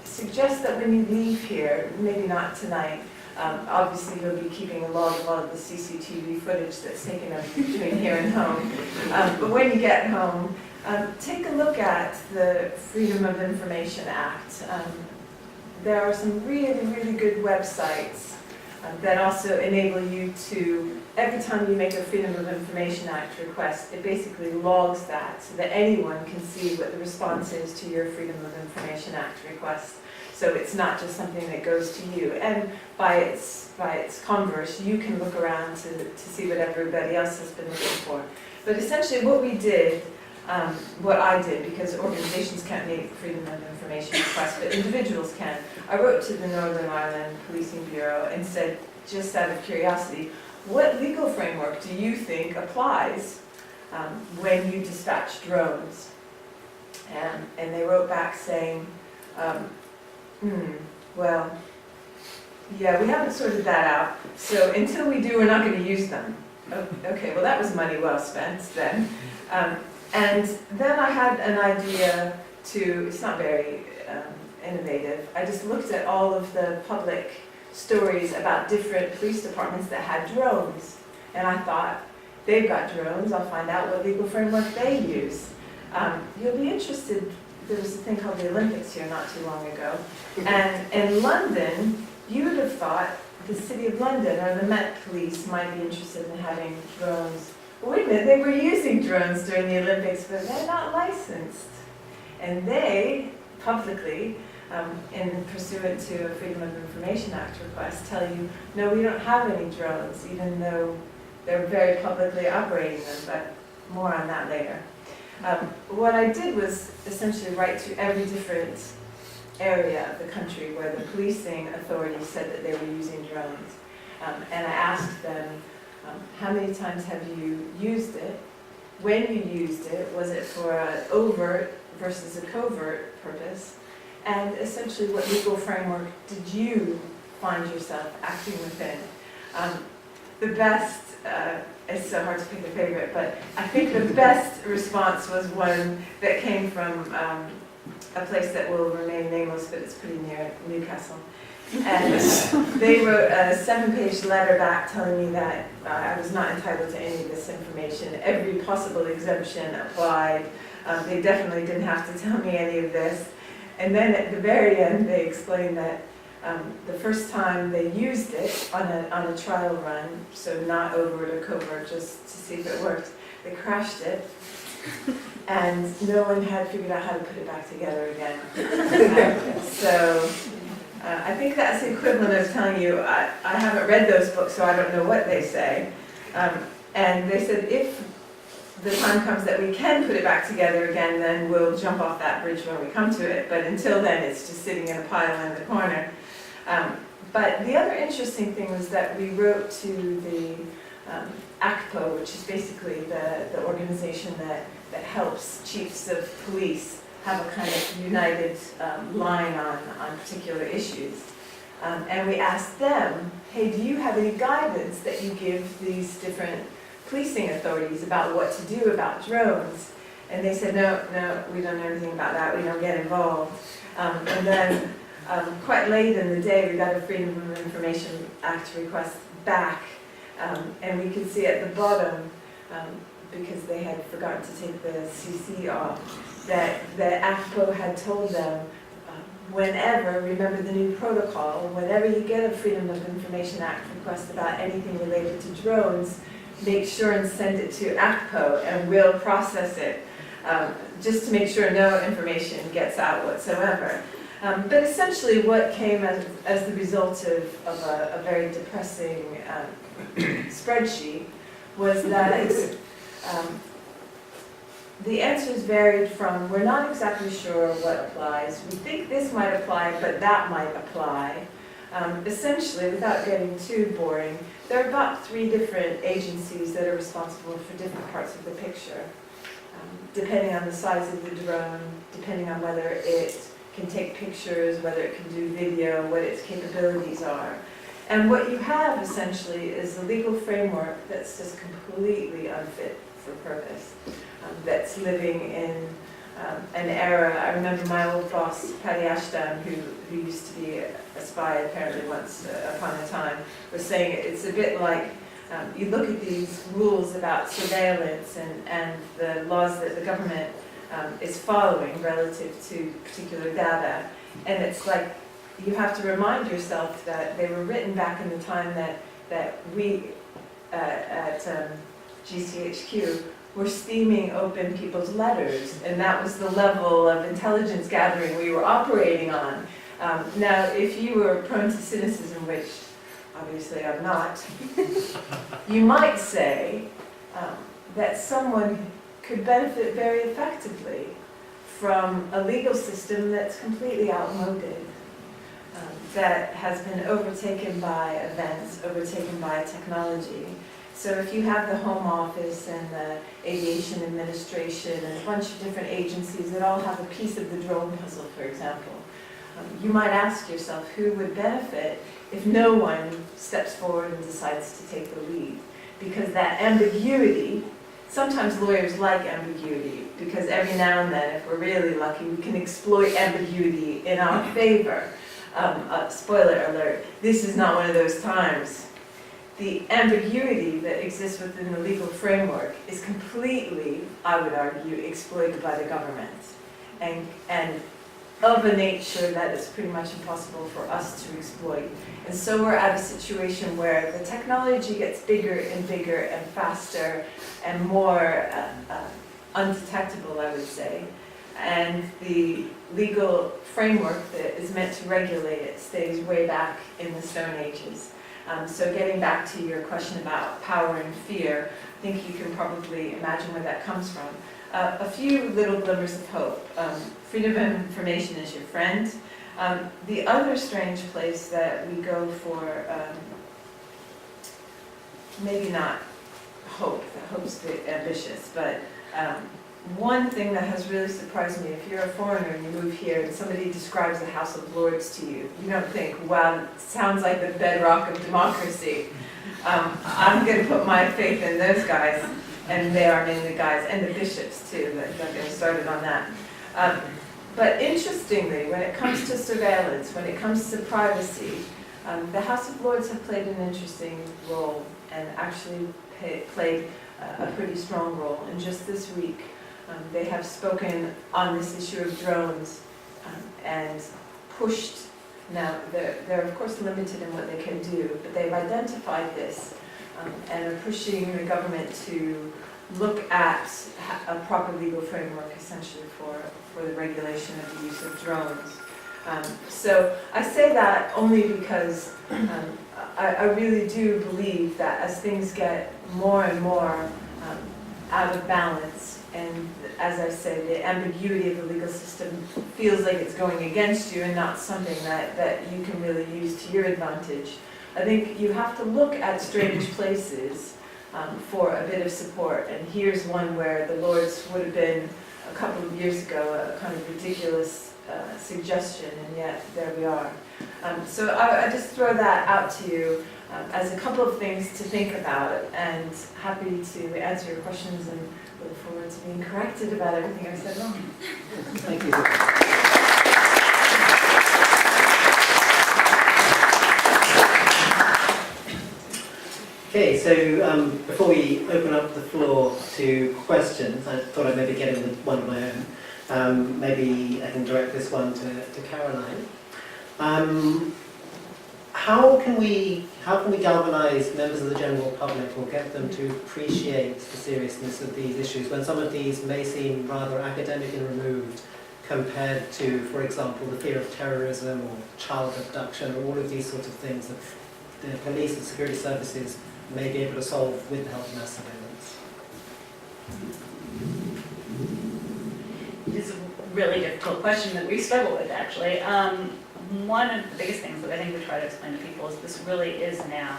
suggest that when you leave here, maybe not tonight, obviously you'll be keeping a log of all of the CCTV footage that's taken up between here and home. But when you get home, take a look at the Freedom of Information Act. there are some really, really good websites that also enable you to, every time you make a Freedom of Information Act request, it basically logs that so that anyone can see what the response is to your Freedom of Information Act request. So it's not just something that goes to you. And by its converse, you can look around to see what everybody else has been looking for. But essentially what we did, what I did, because organizations can't make Freedom of Information requests, but individuals can. I wrote to the Northern Ireland Policing Bureau and said, just out of curiosity, what legal framework do you think applies when you dispatch drones? And they wrote back saying, well, yeah, we haven't sorted that out, so until we do, we're not going to use them. Oh, okay, well that was money well spent then. And then I had an idea to, it's not very innovative, I just looked at all of the public stories about different police departments that had drones. And I thought, they've got drones, I'll find out what legal framework they use. You'll be interested, there was a thing called the Olympics here not too long ago. And in London, you would have thought the City of London or the Met Police might be interested in having drones. But wait a minute, they were using drones during the Olympics, but they're not licensed. And they, publicly, in pursuant to a Freedom of Information Act request, tell you, no, we don't have any drones, even though they're very publicly operating them, but more on that later. What I did was essentially write to every different area of the country where the policing authorities said that they were using drones. And I asked them, how many times have you used it? When you used it, was it for an overt versus a covert purpose? And essentially, what legal framework did you find yourself acting within? The best, it's so hard to pick a favorite, but I think the best response was one that came from a place that will remain nameless, but it's pretty near Newcastle. And they wrote a 7-page letter back telling me that I was not entitled to any of this information. Every possible exemption applied. They definitely didn't have to tell me any of this. And then at the very end, they explained that the first time they used it on a trial run, so not overt or covert, just to see if it worked, they crashed it. And no one had figured out how to put it back together again. So I think that's the equivalent of telling you, I haven't read those books, so I don't know what they say. And they said, if the time comes that we can put it back together again, then we'll jump off that bridge when we come to it. But until then, it's just sitting in a pile in the corner. But the other interesting thing was that we wrote to the ACPO, which is basically the organization that helps chiefs of police have a kind of united line on particular issues. And we asked them, hey, do you have any guidance that you give these different policing authorities about what to do about drones? And they said, no, we don't know anything about that, we don't get involved. And then quite late in the day, we got a Freedom of Information Act request back, and we could see at the bottom, because they had forgotten to take the CC off, that the AFPO had told them, whenever, remember the new protocol, whenever you get a Freedom of Information Act request about anything related to drones, make sure and send it to AFPO and we'll process it, just to make sure no information gets out whatsoever. But essentially what came as the result of a very depressing spreadsheet was that the answers varied from, we're not exactly sure what applies, we think this might apply, but that might apply. Essentially, without getting too boring, there are about 3 different agencies that are responsible for different parts of the picture, depending on the size of the drone, depending on whether it can take pictures, whether it can do video, what its capabilities are. And what you have, essentially, is a legal framework that's just completely unfit for purpose. That's living in an era. I remember my old boss, Patty Ashdown, who used to be a spy apparently once upon a time, was saying it's a bit like you look at these rules about surveillance and the laws that the government is following relative to particular data, and it's like you have to remind yourself that they were written back in the time that we at GCHQ were steaming open people's letters, and that was the level of intelligence gathering we were operating on. Now, if you were prone to cynicism, which obviously I'm not, you might say that someone could benefit very effectively from a legal system that's completely outmoded, that has been overtaken by events, overtaken by technology. So if you have the Home Office and the Aviation Administration and a bunch of different agencies that all have a piece of the drone puzzle, for example, you might ask yourself who would benefit if no one steps forward and decides to take the lead. Because that ambiguity, sometimes lawyers like ambiguity, because every now and then, if we're really lucky, we can exploit ambiguity in our favor. Spoiler alert, this is not one of those times. The ambiguity that exists within the legal framework is completely, I would argue, exploited by the government. And of a nature that it's pretty much impossible for us to exploit. And so we're at a situation where the technology gets bigger and bigger and faster and more undetectable, I would say. And the legal framework that is meant to regulate it stays way back in the Stone Ages. So getting back to your question about power and fear, I think you can probably imagine where that comes from. A few little glimmers of hope. Freedom of information is your friend. The other strange place that we go for, maybe not hope, hope's a bit ambitious, but one thing that has really surprised me, if you're a foreigner and you move here and somebody describes the House of Lords to you, you don't think, wow, it sounds like the bedrock of democracy. I'm going to put my faith in those guys, and they are mainly guys, and the bishops too, but don't get me started on that. But interestingly, when it comes to surveillance, when it comes to privacy, the House of Lords have played an interesting role and actually played a pretty strong role. And just this week, they have spoken on this issue of drones and pushed. Now, they're of course limited in what they can do, but they've identified this and are pushing the government to look at a proper legal framework, essentially, for the regulation of the use of drones. So I say that only because I really do believe that as things get more and more out of balance, and as I say, the ambiguity of the legal system feels like it's going against you and not something that you can really use to your advantage, I think you have to look at strange places for a bit of support. And here's one where the Lords would have been, a couple of years ago, a kind of ridiculous suggestion, and yet there we are. So I just throw that out to you as a couple of things to think about, and happy to answer your questions and look forward to being corrected about everything I've said wrong. Thank you. Okay, so before we open up the floor to questions, I thought I'd maybe get in with one of my own. Maybe I can direct this one to Caroline. How can we galvanise members of the general public or get them to appreciate the seriousness of these issues when some of these may seem rather academic and removed compared to, for example, the fear of terrorism or child abduction or all of these sorts of things that the police and security services may be able to solve with the help of mass surveillance? It's a really difficult question that we struggle with, actually. One of the biggest things that I think we try to explain to people is this really is now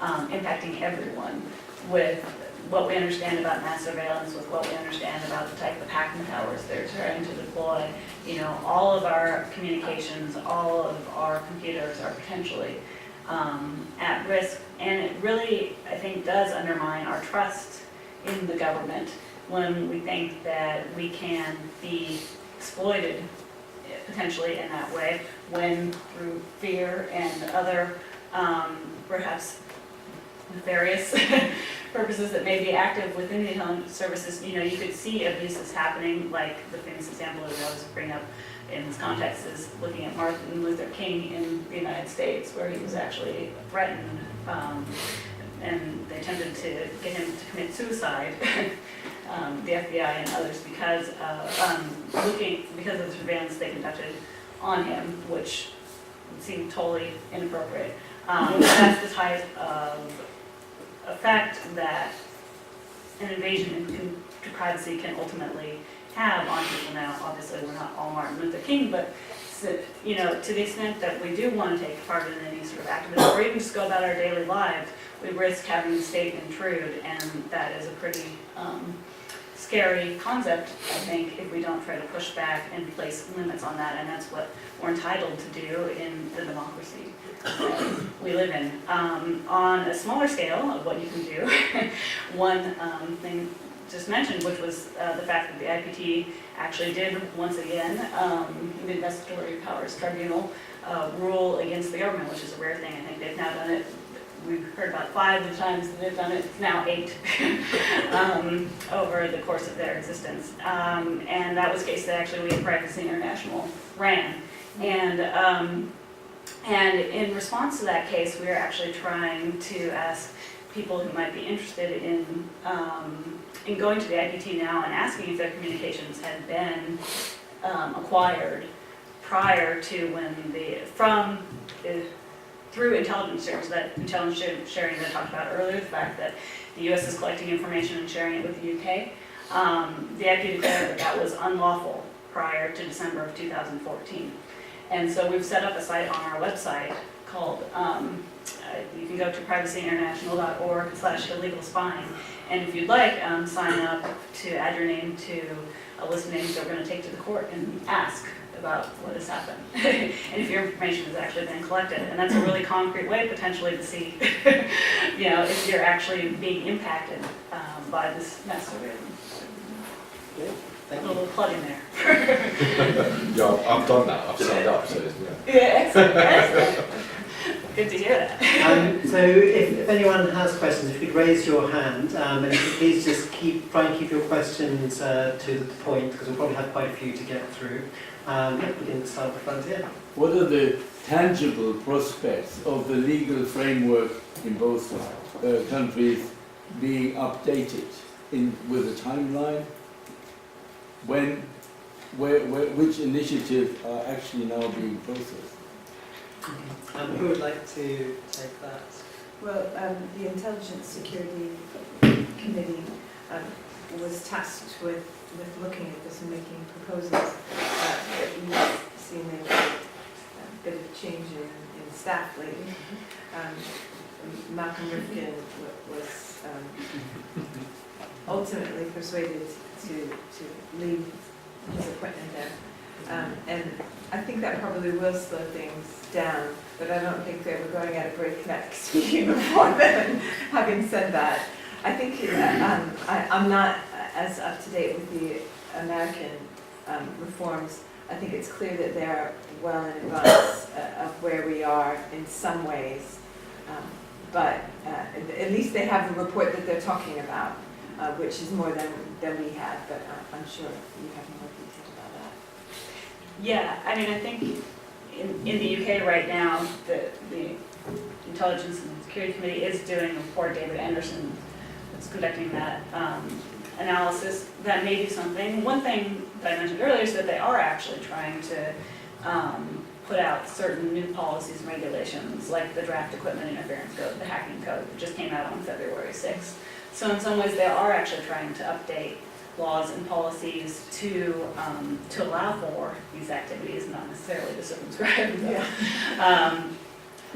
impacting everyone with what we understand about mass surveillance, with what we understand about the type of hacking powers they're trying to deploy. You know, all of our communications, all of our computers are potentially at risk, and it really, I think, does undermine our trust in the government when we think that we can be exploited potentially in that way, when through fear and other perhaps nefarious purposes that may be active within the intelligence services, you know, you could see abuses happening, like the famous example that I always bring up in this context is looking at Martin Luther King in the United States, where he was actually threatened, and they attempted to get him to commit suicide, the FBI and others, because of the surveillance they conducted on him, which seemed totally inappropriate. That's the type of effect that an invasion into privacy can ultimately have on people. Now, obviously, we're not all Martin Luther King, but you know, to the extent that we do want to take part in any sort of activism, or even just go about our daily lives, we risk having the state intrude, and that is a pretty scary concept, I think, if we don't try to push back and place limits on that, and that's what we're entitled to do in the democracy we live in. On a smaller scale of what you can do, one thing just mentioned, which was the fact that the IPT actually did, once again, the Investigatory Powers Tribunal, rule against the government, which is a rare thing. I think they've now done it. We've heard about 5 of the times that they've done it, it's now 8 over the course of their existence. And that was a case that actually we at Privacy International ran. And in response to that case, we are actually trying to ask people who might be interested in going to the IPT now and asking if their communications had been acquired prior to when through intelligence sharing, that intelligence sharing that I talked about earlier, the fact that the U.S. is collecting information and sharing it with the UK. The IPT declared that was unlawful prior to December of 2014. And so we've set up a site on our website called, you can go to privacyinternational.org/illegal spying. And if you'd like, sign up to add your name to a list of names that we're going to take to the court and ask about what has happened. And if your information has actually been collected. And that's a really concrete way potentially to see you know, if you're actually being impacted by this mess. Thank A you. little plug in there. Yeah, I've done that. I've signed up, so yeah. Yeah, excellent. Excellent. Good to hear that. So if anyone has questions, if you could raise your hand, and if you could please just try and keep your questions to the point, because we'll probably have quite a few to get through. We can start at the front here. What are the tangible prospects of the legal framework in both countries being updated with a timeline? Which initiatives are actually now being processed? Who would like to take that? Well, the Intelligence Security Committee was tasked with looking at this and making proposals. We've seen a bit of change in staff lately. Malcolm Rifkin was ultimately persuaded to leave his appointment there. And I think that probably will slow things down, but I don't think they were going at a breakneck speed before then. Having said that, I think I'm not as up to date with the American reforms. I think it's clear that they're well in advance of where we are in some ways, but at least they have the report that they're talking about, which is more than we had, but I'm sure you have more detail about that. Yeah, I mean, I think in the UK right now, the Intelligence and Security Committee is doing a report. David Anderson that's conducting that analysis. That may be something. One thing that I mentioned earlier is that they are actually trying to put out certain new policies and regulations, like the draft equipment interference code, the hacking code, that just came out on February 6th. So in some ways, they are actually trying to update laws and policies to allow for these activities, not necessarily to circumscribe them. Yeah.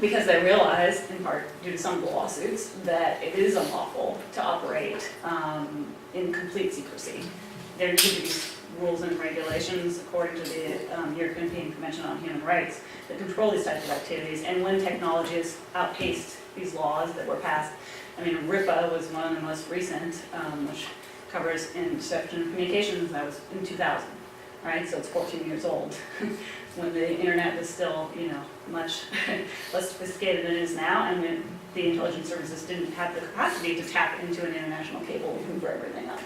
Because they realize, in part due to some of the lawsuits, that it is unlawful to operate in complete secrecy. There need to be rules and regulations according to the European Convention on Human Rights that control these types of activities. And when technology has outpaced these laws that were passed, I mean, RIPA was one of the most recent, which covers interception of communications. That was in 2000, right? So it's 14 years old. When the internet was still, you know, much less sophisticated than it is now, and when the intelligence services didn't have the capacity to tap into an international cable and hoover everything up.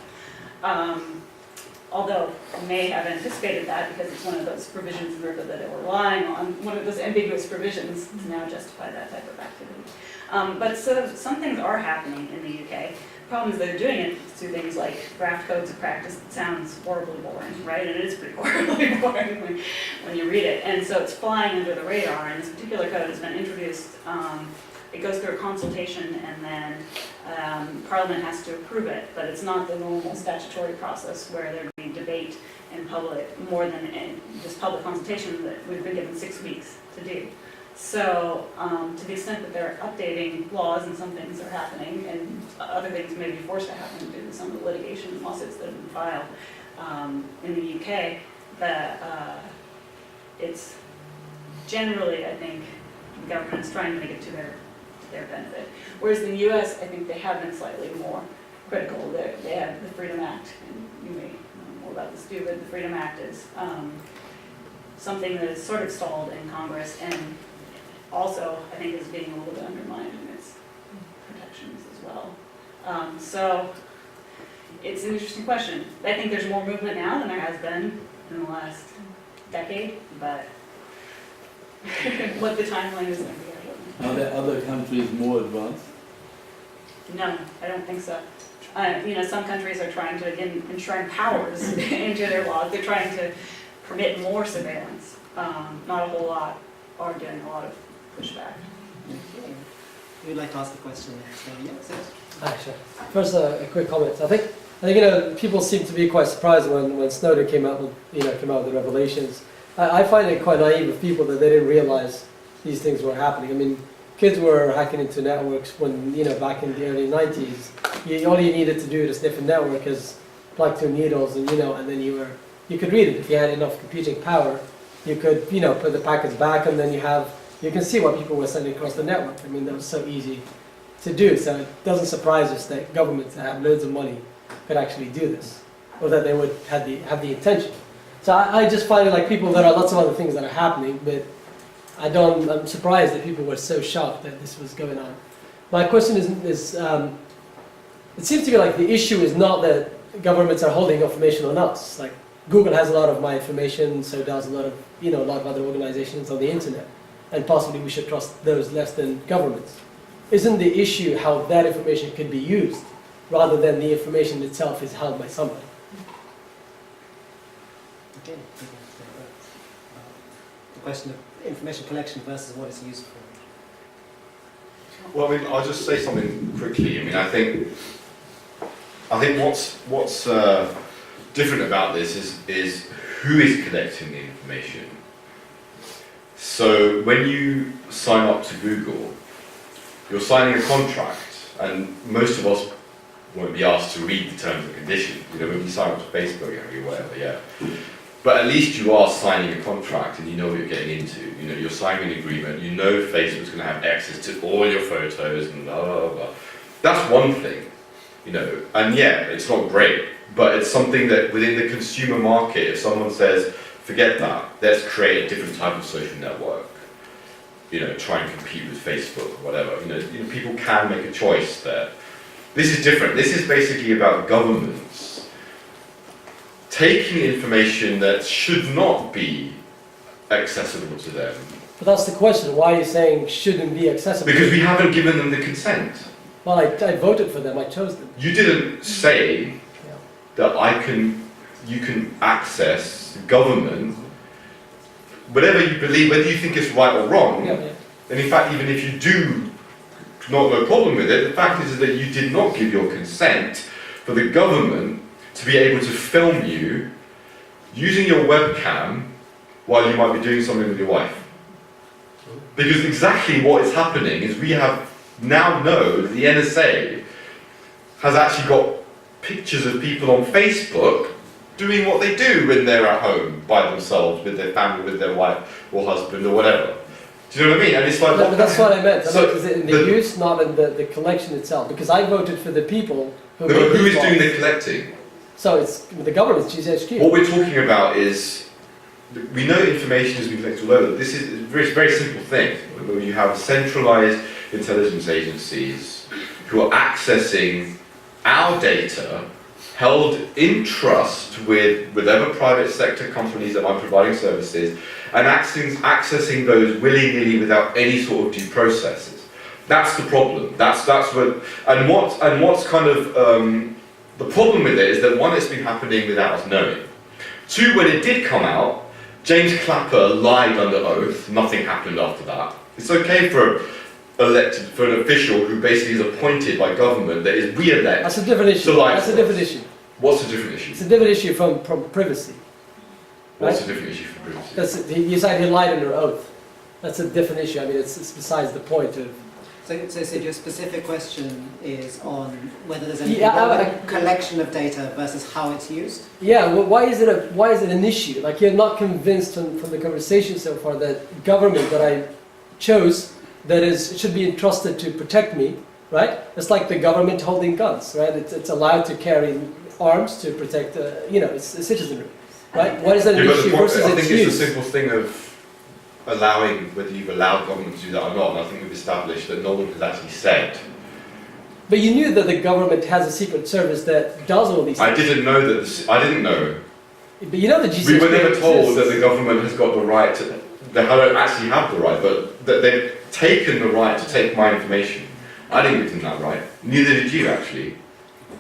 although I may have anticipated that because it's one of those provisions in RIPA that are relying on, one of those ambiguous provisions to now justify that type of activity. But so some things are happening in the UK. Problem is they're doing it through things like draft codes of practice. It sounds horribly boring, right? And it is pretty horribly boring when you read it. And so it's flying under the radar, and this particular code has been introduced. It goes through a consultation, and then Parliament has to approve it, but it's not the normal statutory process where there'd be debate in public more than in this public consultation that we've been given 6 weeks to do. So to the extent that they're updating laws and some things are happening and other things may be forced to happen due to some of the litigation and lawsuits that have been filed in the UK, it's generally, I think, the government is trying to make it to their benefit. Whereas in the US, I think they have been slightly more critical. They have the Freedom Act, and you may know more about this too, but the Freedom Act is something that is sort of stalled in Congress, and also, I think, is being a little bit undermined in its protections as well. So, it's an interesting question. I think there's more movement now than there has been in the last decade, but what the timeline is going to be, I don't know. Are there other countries more advanced? No, I don't think so. Some countries are trying to, again, enshrine powers into their laws. They're trying to permit more surveillance. Not a whole lot are getting a lot of pushback. Who'd like to ask a question next? Yes, yes. Hi, sure. First, a quick comment. I think people seem to be quite surprised when Snowden came out with the revelations. I find it quite naive of people that they didn't realize these things were happening. I mean, kids were hacking into networks when back in the early 90s. All you needed to do to sniff a network is plug two needles, and and then you could read it if you had enough computing power. You could put the packets back, and then you can see what people were sending across the network. I mean, that was so easy to do. So it doesn't surprise us that governments that have loads of money could actually do this, or that they would have the intention. So I just find it like there are lots of other things that are happening, but I'm surprised that people were so shocked that this was going on. My question is it seems to me like the issue is not that governments are holding information on us. Like Google has a lot of my information, so does a lot of other organizations on the internet, and possibly we should trust those less than governments. Isn't the issue how that information could be used, rather than the information itself is held by somebody? Okay. The question of information collection versus what it's used for. Well, I mean, I'll just say something quickly. I mean, I think what's different about this is who is collecting the information. So when you sign up to Google, you're signing a contract, and most of us won't be asked to read the terms and conditions. When you sign up to Facebook, whatever, yeah. But at least you are signing a contract, and you know what you're getting into. You're signing an agreement. You know Facebook's going to have access to all your photos and blah blah blah. That's one thing, And yeah, it's not great, but it's something that within the consumer market, if someone says, forget that, let's create a different type of social network. Try and compete with Facebook or whatever. People can make a choice there. This is different. This is basically about governments taking information that should not be accessible to them. But that's the question. Why are you saying shouldn't be accessible? Because we haven't given them the consent. Well, I voted for them. I chose them. You didn't say that you can access government, whatever you believe, whether you think it's right or wrong. And in fact, even if you do no problem with it, the fact is that you did not give your consent for the government to be able to film you using your webcam while you might be doing something with your wife. Because exactly what is happening is we have now know that the NSA has actually got pictures of people on Facebook doing what they do when they're at home by themselves, with their family, with their wife or husband or whatever. Do you know what I mean? And it's like, but that's what I meant. So is it in the use, not in the collection itself? Because I voted for the people who. No, who is doing the collecting? So it's the government's GCHQ. What we're talking about is, we know information has been collected all over. This is a very, very simple thing. Where you have centralized intelligence agencies who are accessing our data held in trust with whatever private sector companies that are providing services, and accessing those willy-nilly without any sort of due processes. That's the problem. That's what, and what's kind of the problem with it is that one, it's been happening without us knowing. Two, when it did come out, James Clapper lied under oath. Nothing happened after that. It's okay for an official who basically is appointed by government that is re-elected. That's a different issue. That's a different issue. What's the different issue? It's a different issue from privacy. What's Right? the different issue for privacy? That's you said he lied under oath. That's a different issue. I mean, it's besides the point of. So your specific question is on whether there's any Yeah, collection of data versus how it's used? Yeah, well, why is it an issue? Like, you're not convinced from the conversation so far that government that I chose should be entrusted to protect me, right? It's like the government holding guns, right? It's allowed to carry arms to protect, its citizenry, right? Why is that an Yeah, but issue the point, versus I its think it's use? a simple thing of allowing whether you've allowed government to do that or not, and I think we've established that no one has actually said. But you knew that the government has a secret service that does all these I things. didn't know that. I didn't know. But you know the GCHQ We were never told exists. that the government has got the right to. They don't actually have the right, but that they've taken the right to take my information. I didn't give them that right. Neither did you, actually.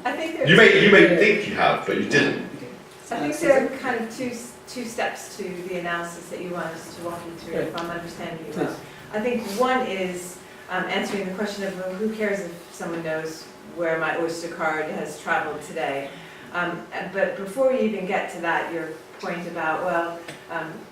I think there's, You may think you have, but you didn't. I think there are kind of two steps to the analysis that you want us to walk you through, if I'm understanding you well. Please. I think one is answering the question of, well, who cares if someone knows where my Oyster card has traveled today? But before we even get to that, your point about, well,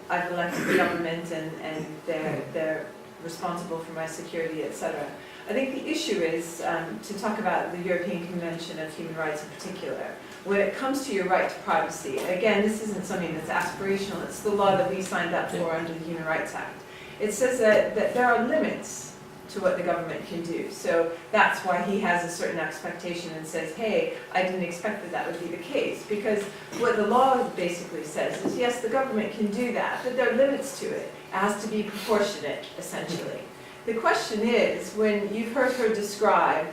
I've elected the government and they're responsible for my security, etc. I think the issue is to talk about the European Convention of Human Rights in particular. When it comes to your right to privacy, again, this isn't something that's aspirational, it's the law that we signed up for under the Human Rights Act. It says that there are limits to what the government can do. So that's why he has a certain expectation and says, hey, I didn't expect that would be the case. Because what the law basically says is, yes, the government can do that, but there are limits to it. It has to be proportionate, essentially. The question is, when you've heard her describe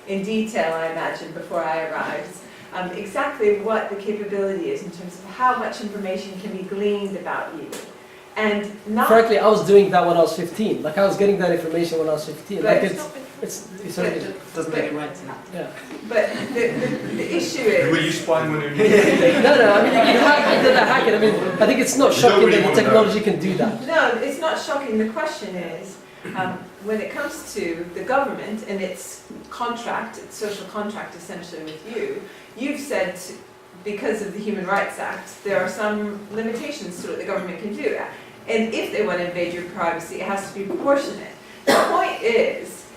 in detail, I imagine, before I arrived, exactly what the capability is in terms of how much information can be gleaned about you. And not... Frankly, I was doing that when I was 15. Like, I was getting that information when I was 15. Like, it's Doesn't make it right. yeah. But the issue is... Were you spying when you were No, I mean, you can hack, you did hack it. I mean, I think it's not You don't shocking really that the wanna technology can do that. No, it's not shocking. The question is, when it comes to the government and its contract, its social contract essentially with you, you've said, because of the Human Rights Act, there are some limitations to what the government can do. And if they want to invade your privacy, it has to be proportionate. The point is,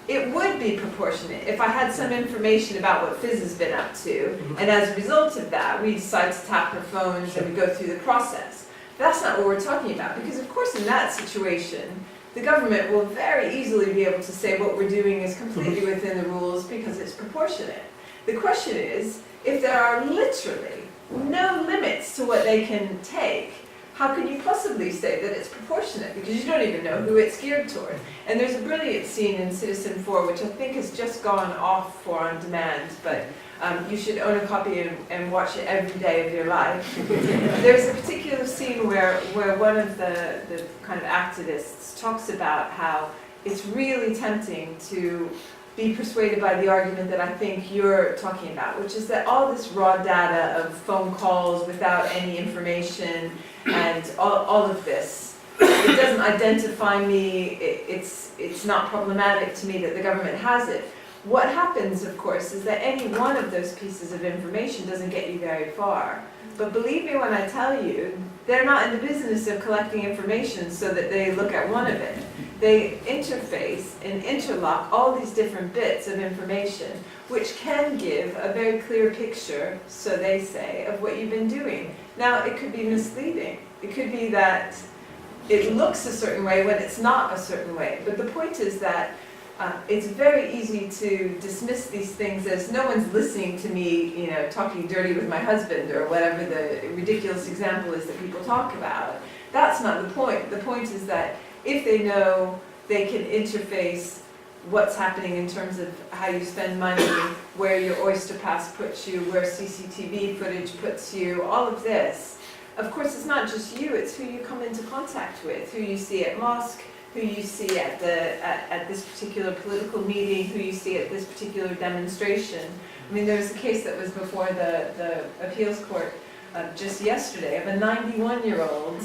it would be proportionate if I had some information about what Fizz has been up to, and as a result of that, we decide to tap her phones and we go through the process. That's not what we're talking about, because of course in that situation, the government will very easily be able to say what we're doing is completely within the rules because it's proportionate. The question is, if there are literally no limits to what they can take, how could you possibly say that it's proportionate? Because you don't even know who it's geared toward. And there's a brilliant scene in Citizen 4, which I think has just gone off for on demand, but you should own a copy and watch it every day of your life. There's a particular scene where one of the kind of activists talks about how it's really tempting to be persuaded by the argument that I think you're talking about, which is that all this raw data of phone calls without any information and all of this, it doesn't identify me, it's not problematic to me that the government has it. What happens, of course, is that any one of those pieces of information doesn't get you very far. But believe me when I tell you, they're not in the business of collecting information so that they look at one of it. They interface and interlock all these different bits of information, which can give a very clear picture, so they say, of what you've been doing. Now, it could be misleading. It could be that it looks a certain way when it's not a certain way. But the point is that it's very easy to dismiss these things as no one's listening to me, talking dirty with my husband or whatever the ridiculous example is that people talk about. That's not the point. The point is that if they know they can interface what's happening in terms of how you spend money, where your Oyster Pass puts you, where CCTV footage puts you, all of this. Of course, it's not just you, it's who you come into contact with, who you see at mosque, who you see at this particular political meeting, who you see at this particular demonstration. I mean, there was a case that was before the appeals court just yesterday of a 91-year-old,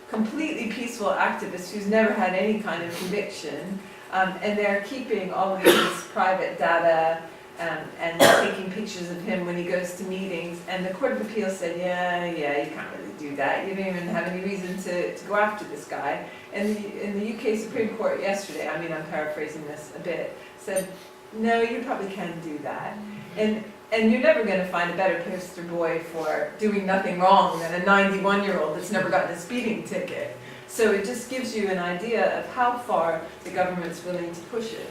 completely peaceful activist who's never had any kind of conviction, and they're keeping all of his private data and taking pictures of him when he goes to meetings. And the Court of Appeal said, yeah, you can't really do that. You don't even have any reason to go after this guy. And in the UK Supreme Court yesterday, I mean, I'm paraphrasing this a bit, said, no, you probably can do that. And you're never going to find a better poster boy for doing nothing wrong than a 91-year-old that's never gotten a speeding ticket. So it just gives you an idea of how far the government's willing to push it.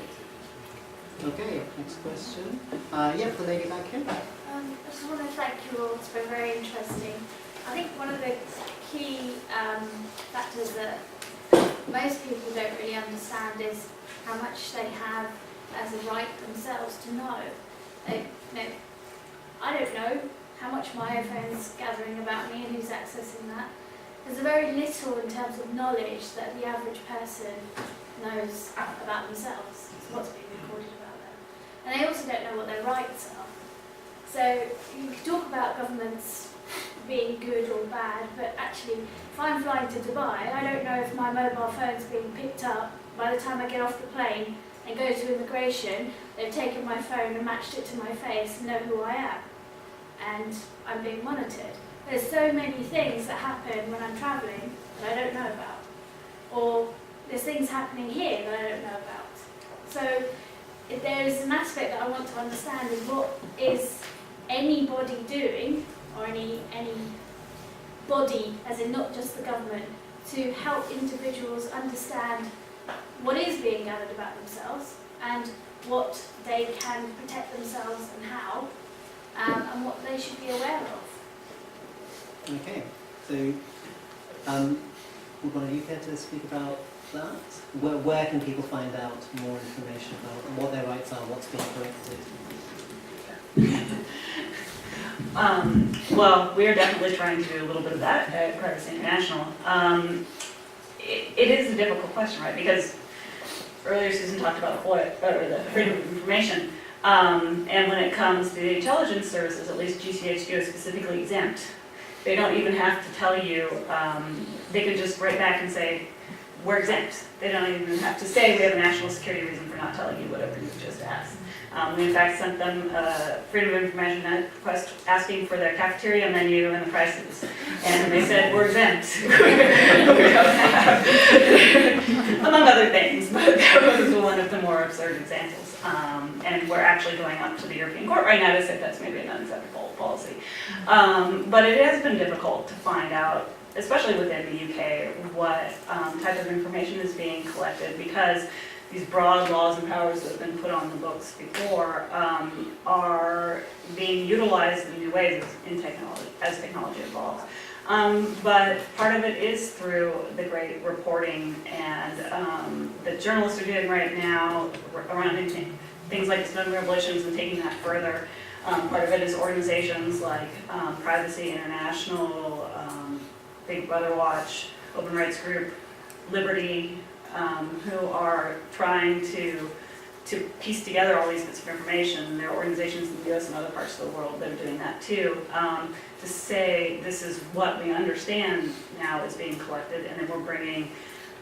Okay, next question. Yeah, the lady back here. I just want to thank you all. It's been very interesting. I think one of the key factors that most people don't really understand is how much they have as a right themselves to know. I don't know how much my iPhone's gathering about me and who's accessing that. There's very little in terms of knowledge that the average person knows about themselves. It's what's being recorded about them. And they also don't know what their rights are. So you can talk about governments being good or bad, but actually, if I'm flying to Dubai, I don't know if my mobile phone's being picked up by the time I get off the plane and go to immigration. They've taken my phone and matched it to my face and know who I am. And I'm being monitored. There's so many things that happen when I'm travelling that I don't know about. Or there's things happening here that I don't know about. So if there is an aspect that I want to understand is what is anybody doing, or any body, as in not just the government, to help individuals understand what is being gathered about themselves and what they can protect themselves and how, and what they should be aware of. Okay, so would one of you care to speak about that? Where can people find out more information about what their rights are, what's being collected? Well, we are definitely trying to do a little bit of that at Privacy International. It is a difficult question, right? Because earlier Susan talked about the freedom of information. And when it comes to the intelligence services, at least GCHQ is specifically exempt. They don't even have to tell you, they can just write back and say, we're exempt. They don't even have to say we have a national security reason for not telling you whatever you just asked. We in fact sent them a Freedom of Information request asking for their cafeteria menu and the prices. And they said, we're exempt. Among other things, but that was one of the more absurd examples. And we're actually going up to the European Court right now to say that's maybe an unacceptable policy. But it has been difficult to find out, especially within the UK, what type of information is being collected, because these broad laws and powers that have been put on the books before are being utilized in new ways as technology evolves. But part of it is through the great reporting and that journalists are doing right now around things like spin revelations and taking that further. Part of it is organizations like Privacy International, Big Brother Watch, Open Rights Group, Liberty, who are trying to piece together all these bits of information. There are organizations in the US and other parts of the world that are doing that too, to say this is what we understand now is being collected, and then we're bringing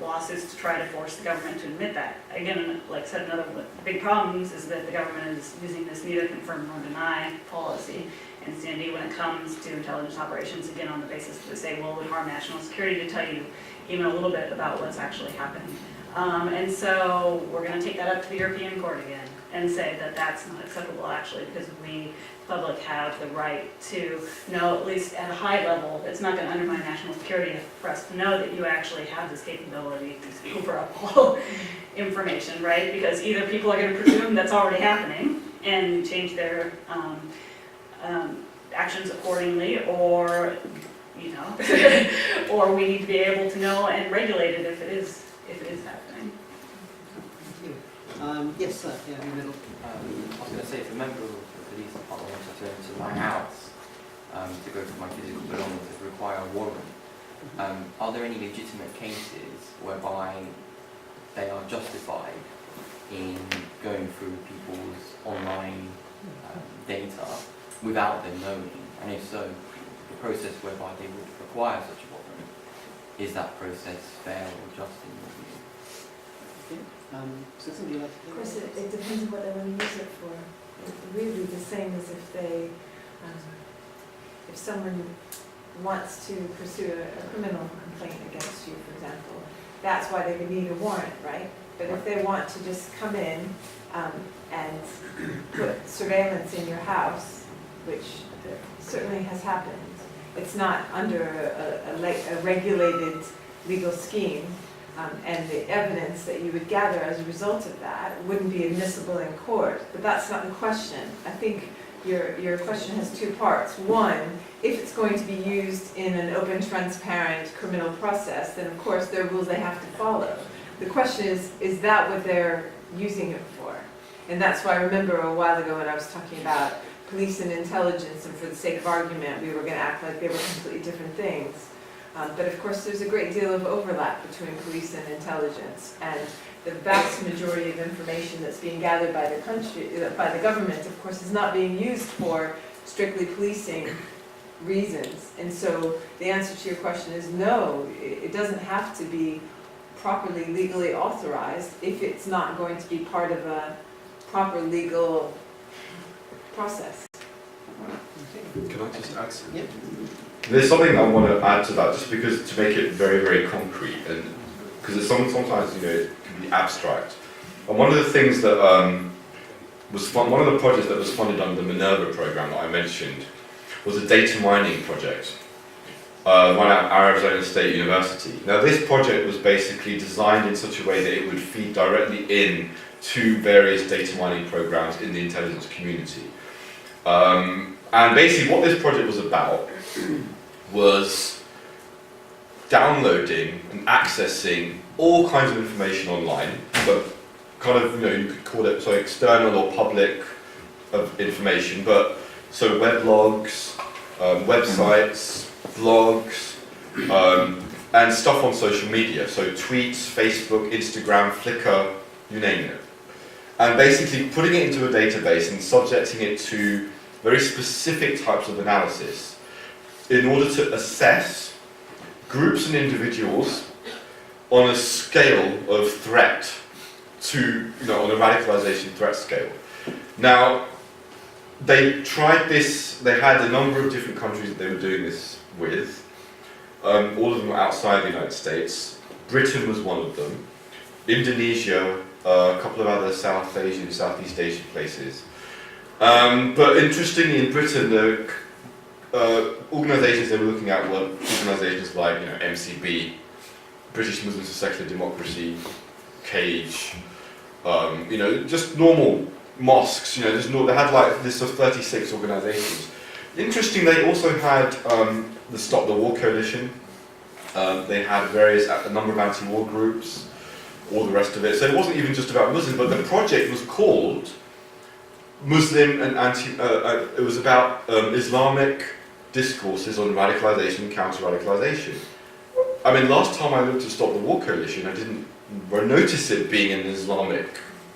lawsuits to try to force the government to admit that. Again, like I said, another of the big problems is that the government is using this neither confirm nor deny policy. And Sandy, when it comes to intelligence operations, again, on the basis that they say, well, we harm national security, to tell you even a little bit about what's actually happening. And so we're going to take that up to the European Court again and say that that's not acceptable, actually, because we, the public, have the right to know, at least at a high level, it's not going to undermine national security for us to know that you actually have this capability to hoover up all information, right? Because either people are going to presume that's already happening and change their actions accordingly, or or we need to be able to know and regulate it if it is happening. Thank you. Yes, sir. Yeah, in the middle. I was going to say, if a member of the police department wants to go into my house to go for my physical belongings that require a warrant, are there any legitimate cases whereby they are justified in going through people's online data without them knowing? And if so, the process whereby they would require such a warrant, is that process fair or just in your view? So something like Of course, it depends on what they want to use it for. It's really the same as if they, if someone wants to pursue a criminal complaint against you, for example, that's why they would need a warrant, right? But if they want to just come in and put surveillance in your house, which certainly has happened, it's not under a regulated legal scheme, and the evidence that you would gather as a result of that wouldn't be admissible in court. But that's not the question. I think your question has two parts. One, if it's going to be used in an open, transparent criminal process, then of course there are rules they have to follow. The question is that what they're using it for? And that's why I remember a while ago when I was talking about police and intelligence, and for the sake of argument, we were going to act like they were completely different things. But of course, there's a great deal of overlap between police and intelligence, and the vast majority of information that's being gathered by the country, by the government, of course, is not being used for strictly policing reasons. And so the answer to your question is no, it doesn't have to be properly legally authorized if it's not going to be part of a proper legal process. Can I just add something? Yep. There's something I want to add to that, just because to make it very, very concrete, and because it's sometimes it can be abstract. And one of the things that one of the projects that was funded under the Minerva program that I mentioned was a data mining project run at Arizona State University. Now, this project was basically designed in such a way that it would feed directly in to various data mining programs in the intelligence community. And basically what this project was about was downloading and accessing all kinds of information online, but kind of, you could call it external or public of information, but so weblogs, websites, blogs, and stuff on social media, so tweets, Facebook, Instagram, Flickr, you name it. And basically putting it into a database and subjecting it to very specific types of analysis in order to assess groups and individuals on a scale of threat to, on a radicalization threat scale. Now, they tried this, they had a number of different countries that they were doing this with. All of them were outside the United States. Britain was one of them. Indonesia, a couple of other South Asian, Southeast Asian places. But interestingly, in Britain, the organisations they were looking at were organisations like, MCB, British Muslims for Secular Democracy, CAGE, just normal mosques. They had like this of 36 organisations. Interesting, they also had the Stop the War Coalition. They had a number of anti-war groups, all the rest of it. So it wasn't even just about Muslims, but the project was called Muslim and it was about Islamic discourses on radicalization and counter-radicalization. I mean, last time I looked at Stop the War Coalition, I didn't notice it being an Islamic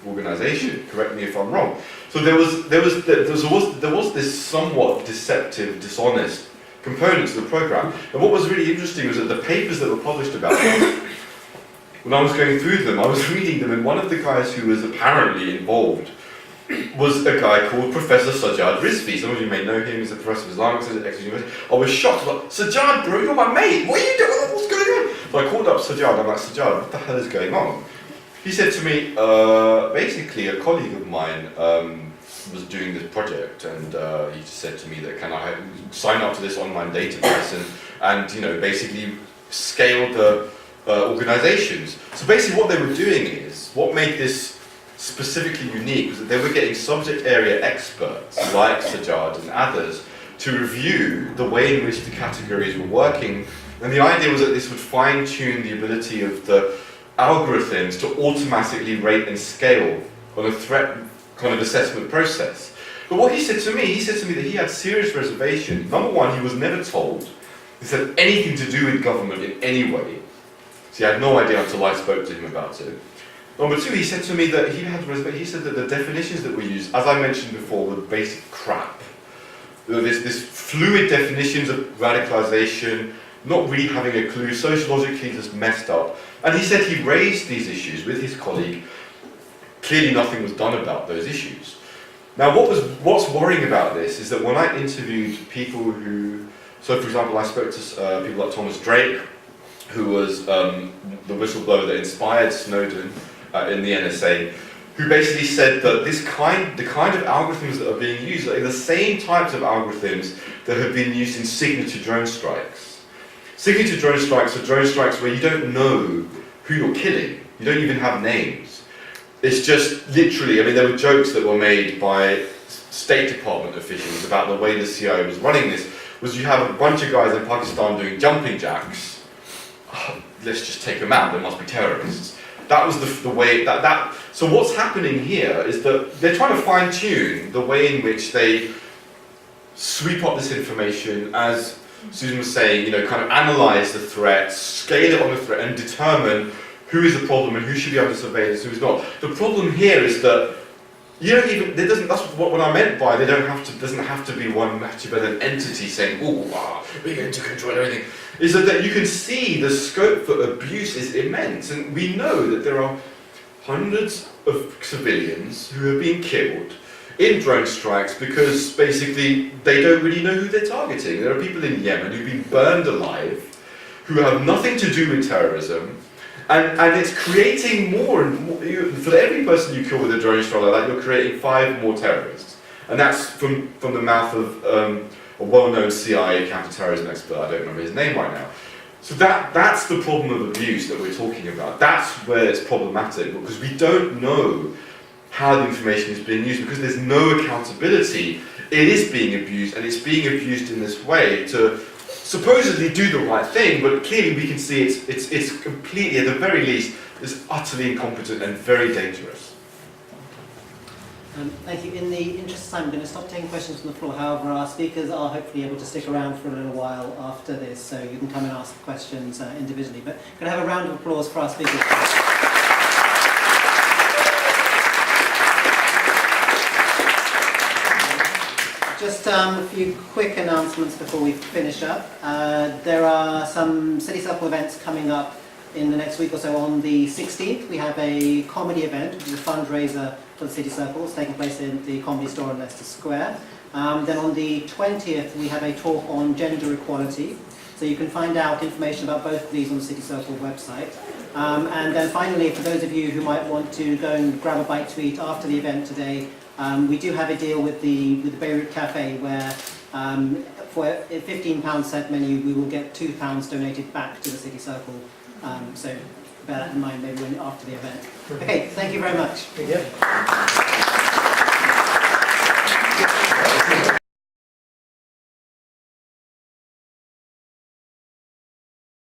organization. Correct me if I'm wrong. So there was this somewhat deceptive, dishonest component to the program. And what was really interesting was that the papers that were published about it, when I was going through them, I was reading them, and one of the guys who was apparently involved was a guy called Professor Sajjad Rizvi. Some of you may know him as a professor of Islamic studies at Exeter University. I was shocked. I was like, Sajjad, bro, you're my mate. What are you doing? What's going on? So I called up Sajjad. I'm like, Sajjad, what the hell is going on? He said to me, basically, a colleague of mine was doing this project, and he just said to me that can I sign up to this online database and basically scale the organizations. So basically, what they were doing is what made this specifically unique was that they were getting subject area experts like Sajjad and others to review the way in which the categories were working, and the idea was that this would fine-tune the ability of the algorithms to automatically rate and scale on a threat kind of assessment process. But what he said to me that he had serious reservations. Number one, he was never told this had anything to do with government in any way. So he had no idea until I spoke to him about it. Number two, he said to me that he said that the definitions that we use, as I mentioned before, were basic crap. This fluid definitions of radicalisation, not really having a clue, sociologically just messed up. And he said he raised these issues with his colleague. Clearly nothing was done about those issues. Now what's worrying about this is that when I interviewed people who, so for example I spoke to people like Thomas Drake, who was the whistleblower that inspired Snowden in the NSA, who basically said that the kind of algorithms that are being used are the same types of algorithms that have been used in signature drone strikes. Signature drone strikes are drone strikes where you don't know who you're killing. You don't even have names. It's just literally, I mean, there were jokes that were made by State Department officials about the way the CIA was running this, was you have a bunch of guys in Pakistan doing jumping jacks. Let's just take them out, they must be terrorists. That was the way, so what's happening here is that they're trying to fine-tune the way in which they sweep up this information, as Susan was saying, you know, kind of analyse the threat, scale it on the threat, and determine who is the problem and who should be under surveillance, who is not. The problem here is that you don't even, that's what I meant by doesn't have to be one machiavellian entity saying, oh, we're going to control everything. Is that you can see the scope for abuse is immense, and we know that there are hundreds of civilians who have been killed in drone strikes because basically they don't really know who they're targeting. There are people in Yemen who've been burned alive, who have nothing to do with terrorism, and it's creating more and more. For every person you kill with a drone strike like that, you're creating 5 more terrorists. And that's from the mouth of a well-known CIA counter-terrorism expert, I don't remember his name right now. So that's the problem of abuse that we're talking about. That's where it's problematic, because we don't know how the information is being used, because there's no accountability. It is being abused, and it's being abused in this way to supposedly do the right thing, but clearly we can see it's completely, at the very least, is utterly incompetent and very dangerous. Thank you. In the interest of time, I'm going to stop taking questions from the floor. However, our speakers are hopefully able to stick around for a little while after this, so you can come and ask questions individually. But can I have a round of applause for our speakers? Just a few quick announcements before we finish up. There are some City Circle events coming up in the next week or so. On the 16th, we have a comedy event, which is a fundraiser for the City Circle. It's taking place in the Comedy Store in Leicester Square. Then on the 20th, we have a talk on gender equality. So you can find out information about both of these on the City Circle website. And then finally, for those of you who might want to go and grab a bite to eat after the event today, we do have a deal with the Beirut Cafe where for a £15 set menu, we will get £2 donated back to the City Circle. So bear that in mind maybe after the event. Okay, thank you very much. Thank you.